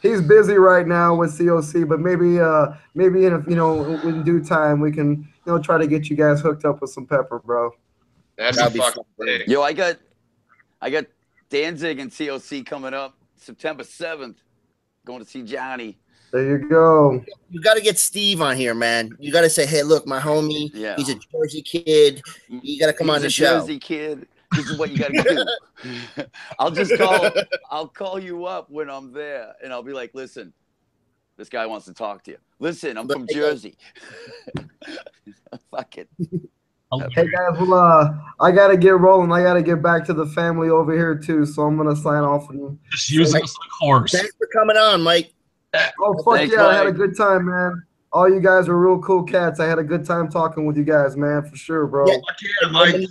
he's busy right now with COC, but maybe in due time we can try to get you guys hooked up with some Pepper, bro. That'd be be fucking fun. sick. Yo, I got Danzig and COC coming up September 7th. Going to see Johnny. There you go. You got to get Steve on here, man. You got to say, hey, look, my homie, Yeah. he's a Jersey kid. You got to come on the He's a show. Jersey kid. This is what you got to do. I'll call you up when I'm there, and I'll be like, listen, this guy wants to talk to you. Listen, I'm from Jersey. Fuck it. Hey guys, well, I gotta get rolling. I gotta get back to the family over here too, so I'm gonna sign off. And just use us like horse. Thanks for coming on, Mike. oh fuck Thanks, yeah, I had a Mike. good time, man. All you guys are real cool cats. I had a good time talking with you guys, man, for sure, bro. Yeah. Fuck yeah, Mike.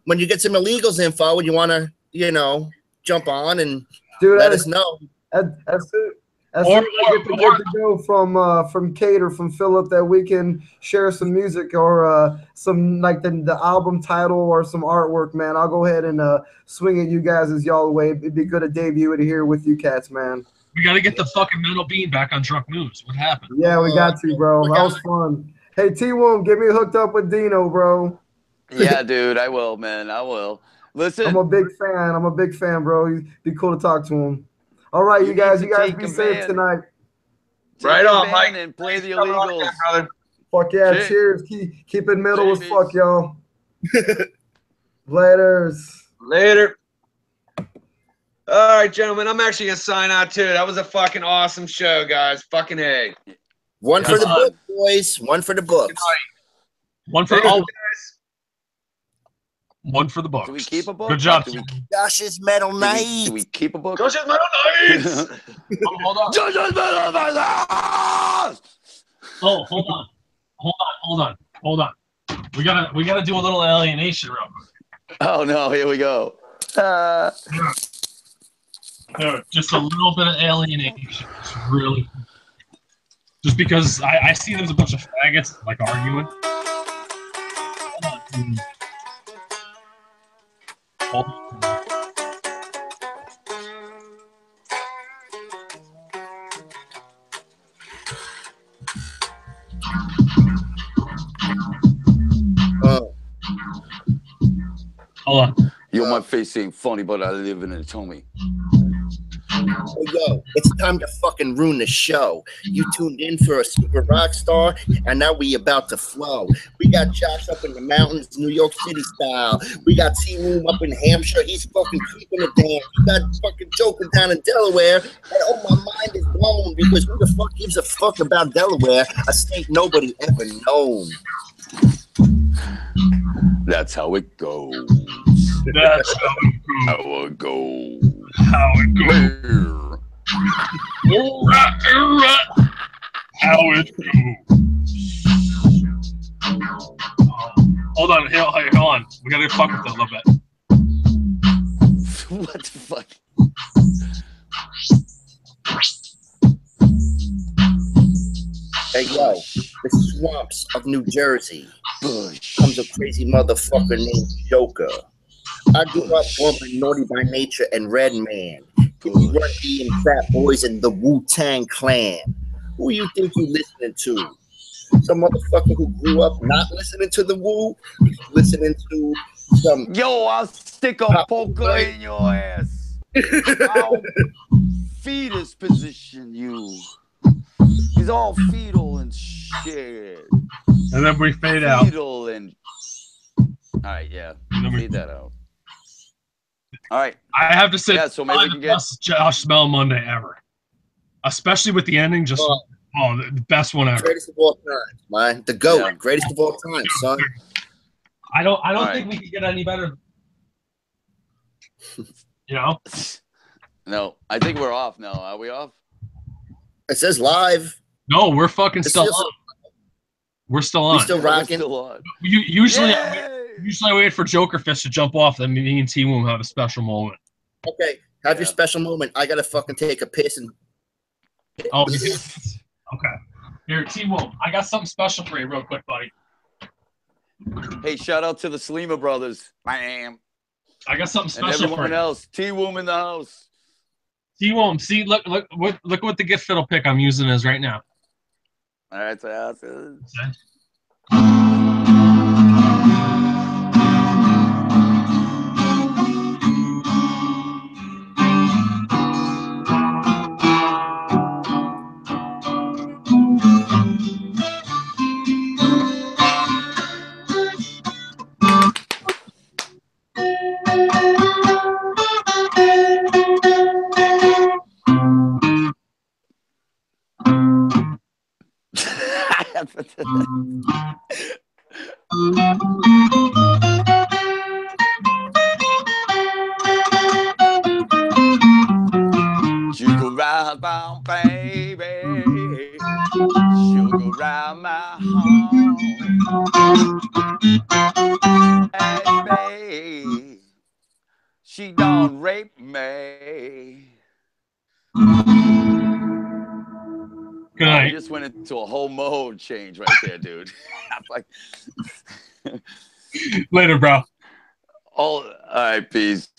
When you get some illegals info and you want to, jump on and Dude, let us know. As soon as I get to go from Kate or from Philip that we can share some music or some like the album title or some artwork, man, I'll go ahead and swing at you guys as y'all way. It'd be good to debut it here with you cats, man. We got to get the fucking Mental Bean back on Drunk News. What happened? Yeah, we got to, bro. That was fun. Hey, T-Wom, get me hooked up with Dino, bro. Yeah, dude, I will, man. I will. Listen. I'm a big fan, bro. It'd be cool to talk to him. All right, you guys take be a safe van. tonight. Right on, Mike. And play the Come on, illegals. brother. Fuck yeah, Cheers. cheers. Keep it middle as Cheers. fuck, y'all. Laters. Later. All right, gentlemen, I'm actually going to sign out too. That was a fucking awesome show, guys. Fucking A. One for the Yeah. book, boys. One for the books. One for one for the books. Do we keep a book? Good job. Do we, Josh's Metal Night. do we keep a book? Go shit, Metal Knights! Hold on. Judges Metal Knights! Oh, hold on. We gotta do a little alienation real quick. Oh no, here we go. Dude, just a little bit of alienation. It's really Just because I see there's a bunch of faggots like arguing. Hold on. Hold on. Yo, my face ain't funny, but I live in it. Tell me. Oh, yo, it's time to fucking ruin the show. You tuned in for a super rock star, and now we about to flow. We got Josh up in the mountains, New York City style. We got T-Room up in Hampshire. He's fucking keeping it down. We got fucking Joker down in Delaware. And oh, my mind is blown because who the fuck gives a fuck about Delaware, a state nobody ever known. That's how it goes. That's how How it goes. How it goes. How it goes. Hold on, hold on. We gotta fuck with that a little bit. What the fuck? Hey, yo, the swamps of New Jersey comes a crazy motherfucker named Joker. I grew up bumping Naughty by Nature and Redman. You run E and Fat Boys and the Wu-Tang Clan. Who you think you listening to? Some motherfucker who grew up not listening to the Wu, listening to some... Yo, I'll stick a poker in your ass. I'll fetus position you. He's all fetal and shit. And then we fade out. Fetal and... All right, yeah. Fade that out. All right. I have to say, yeah, so maybe we can get best Josh Smell Monday ever. Especially with the ending, just the best one ever. Greatest of all time, man. The GOAT, yeah. Greatest of all time, son. I don't think we can get any better. You know? No, I think we're off now. Are we off? It says live. No, we're fucking still on. We're still on. We're still rocking. Still on. Usually I wait for Joker Fist to jump off, then me and T will have a special moment. Okay, have your special moment. I gotta fucking take a piss and. Oh, okay. Here, T Will, I got something special for you, real quick, buddy. Hey, shout out to the Slima brothers. Bam. I got something special and everyone for you. else. T-Woom in the house. T-Woom, see, look what the gift fiddle pick I'm using is right now. All right, so that's it. Okay. Sugar round my baby, sugar round my home, and babe, she done raped me. Good night. I just went into a whole mode change right there, dude. I'm like, later, bro. all right, peace.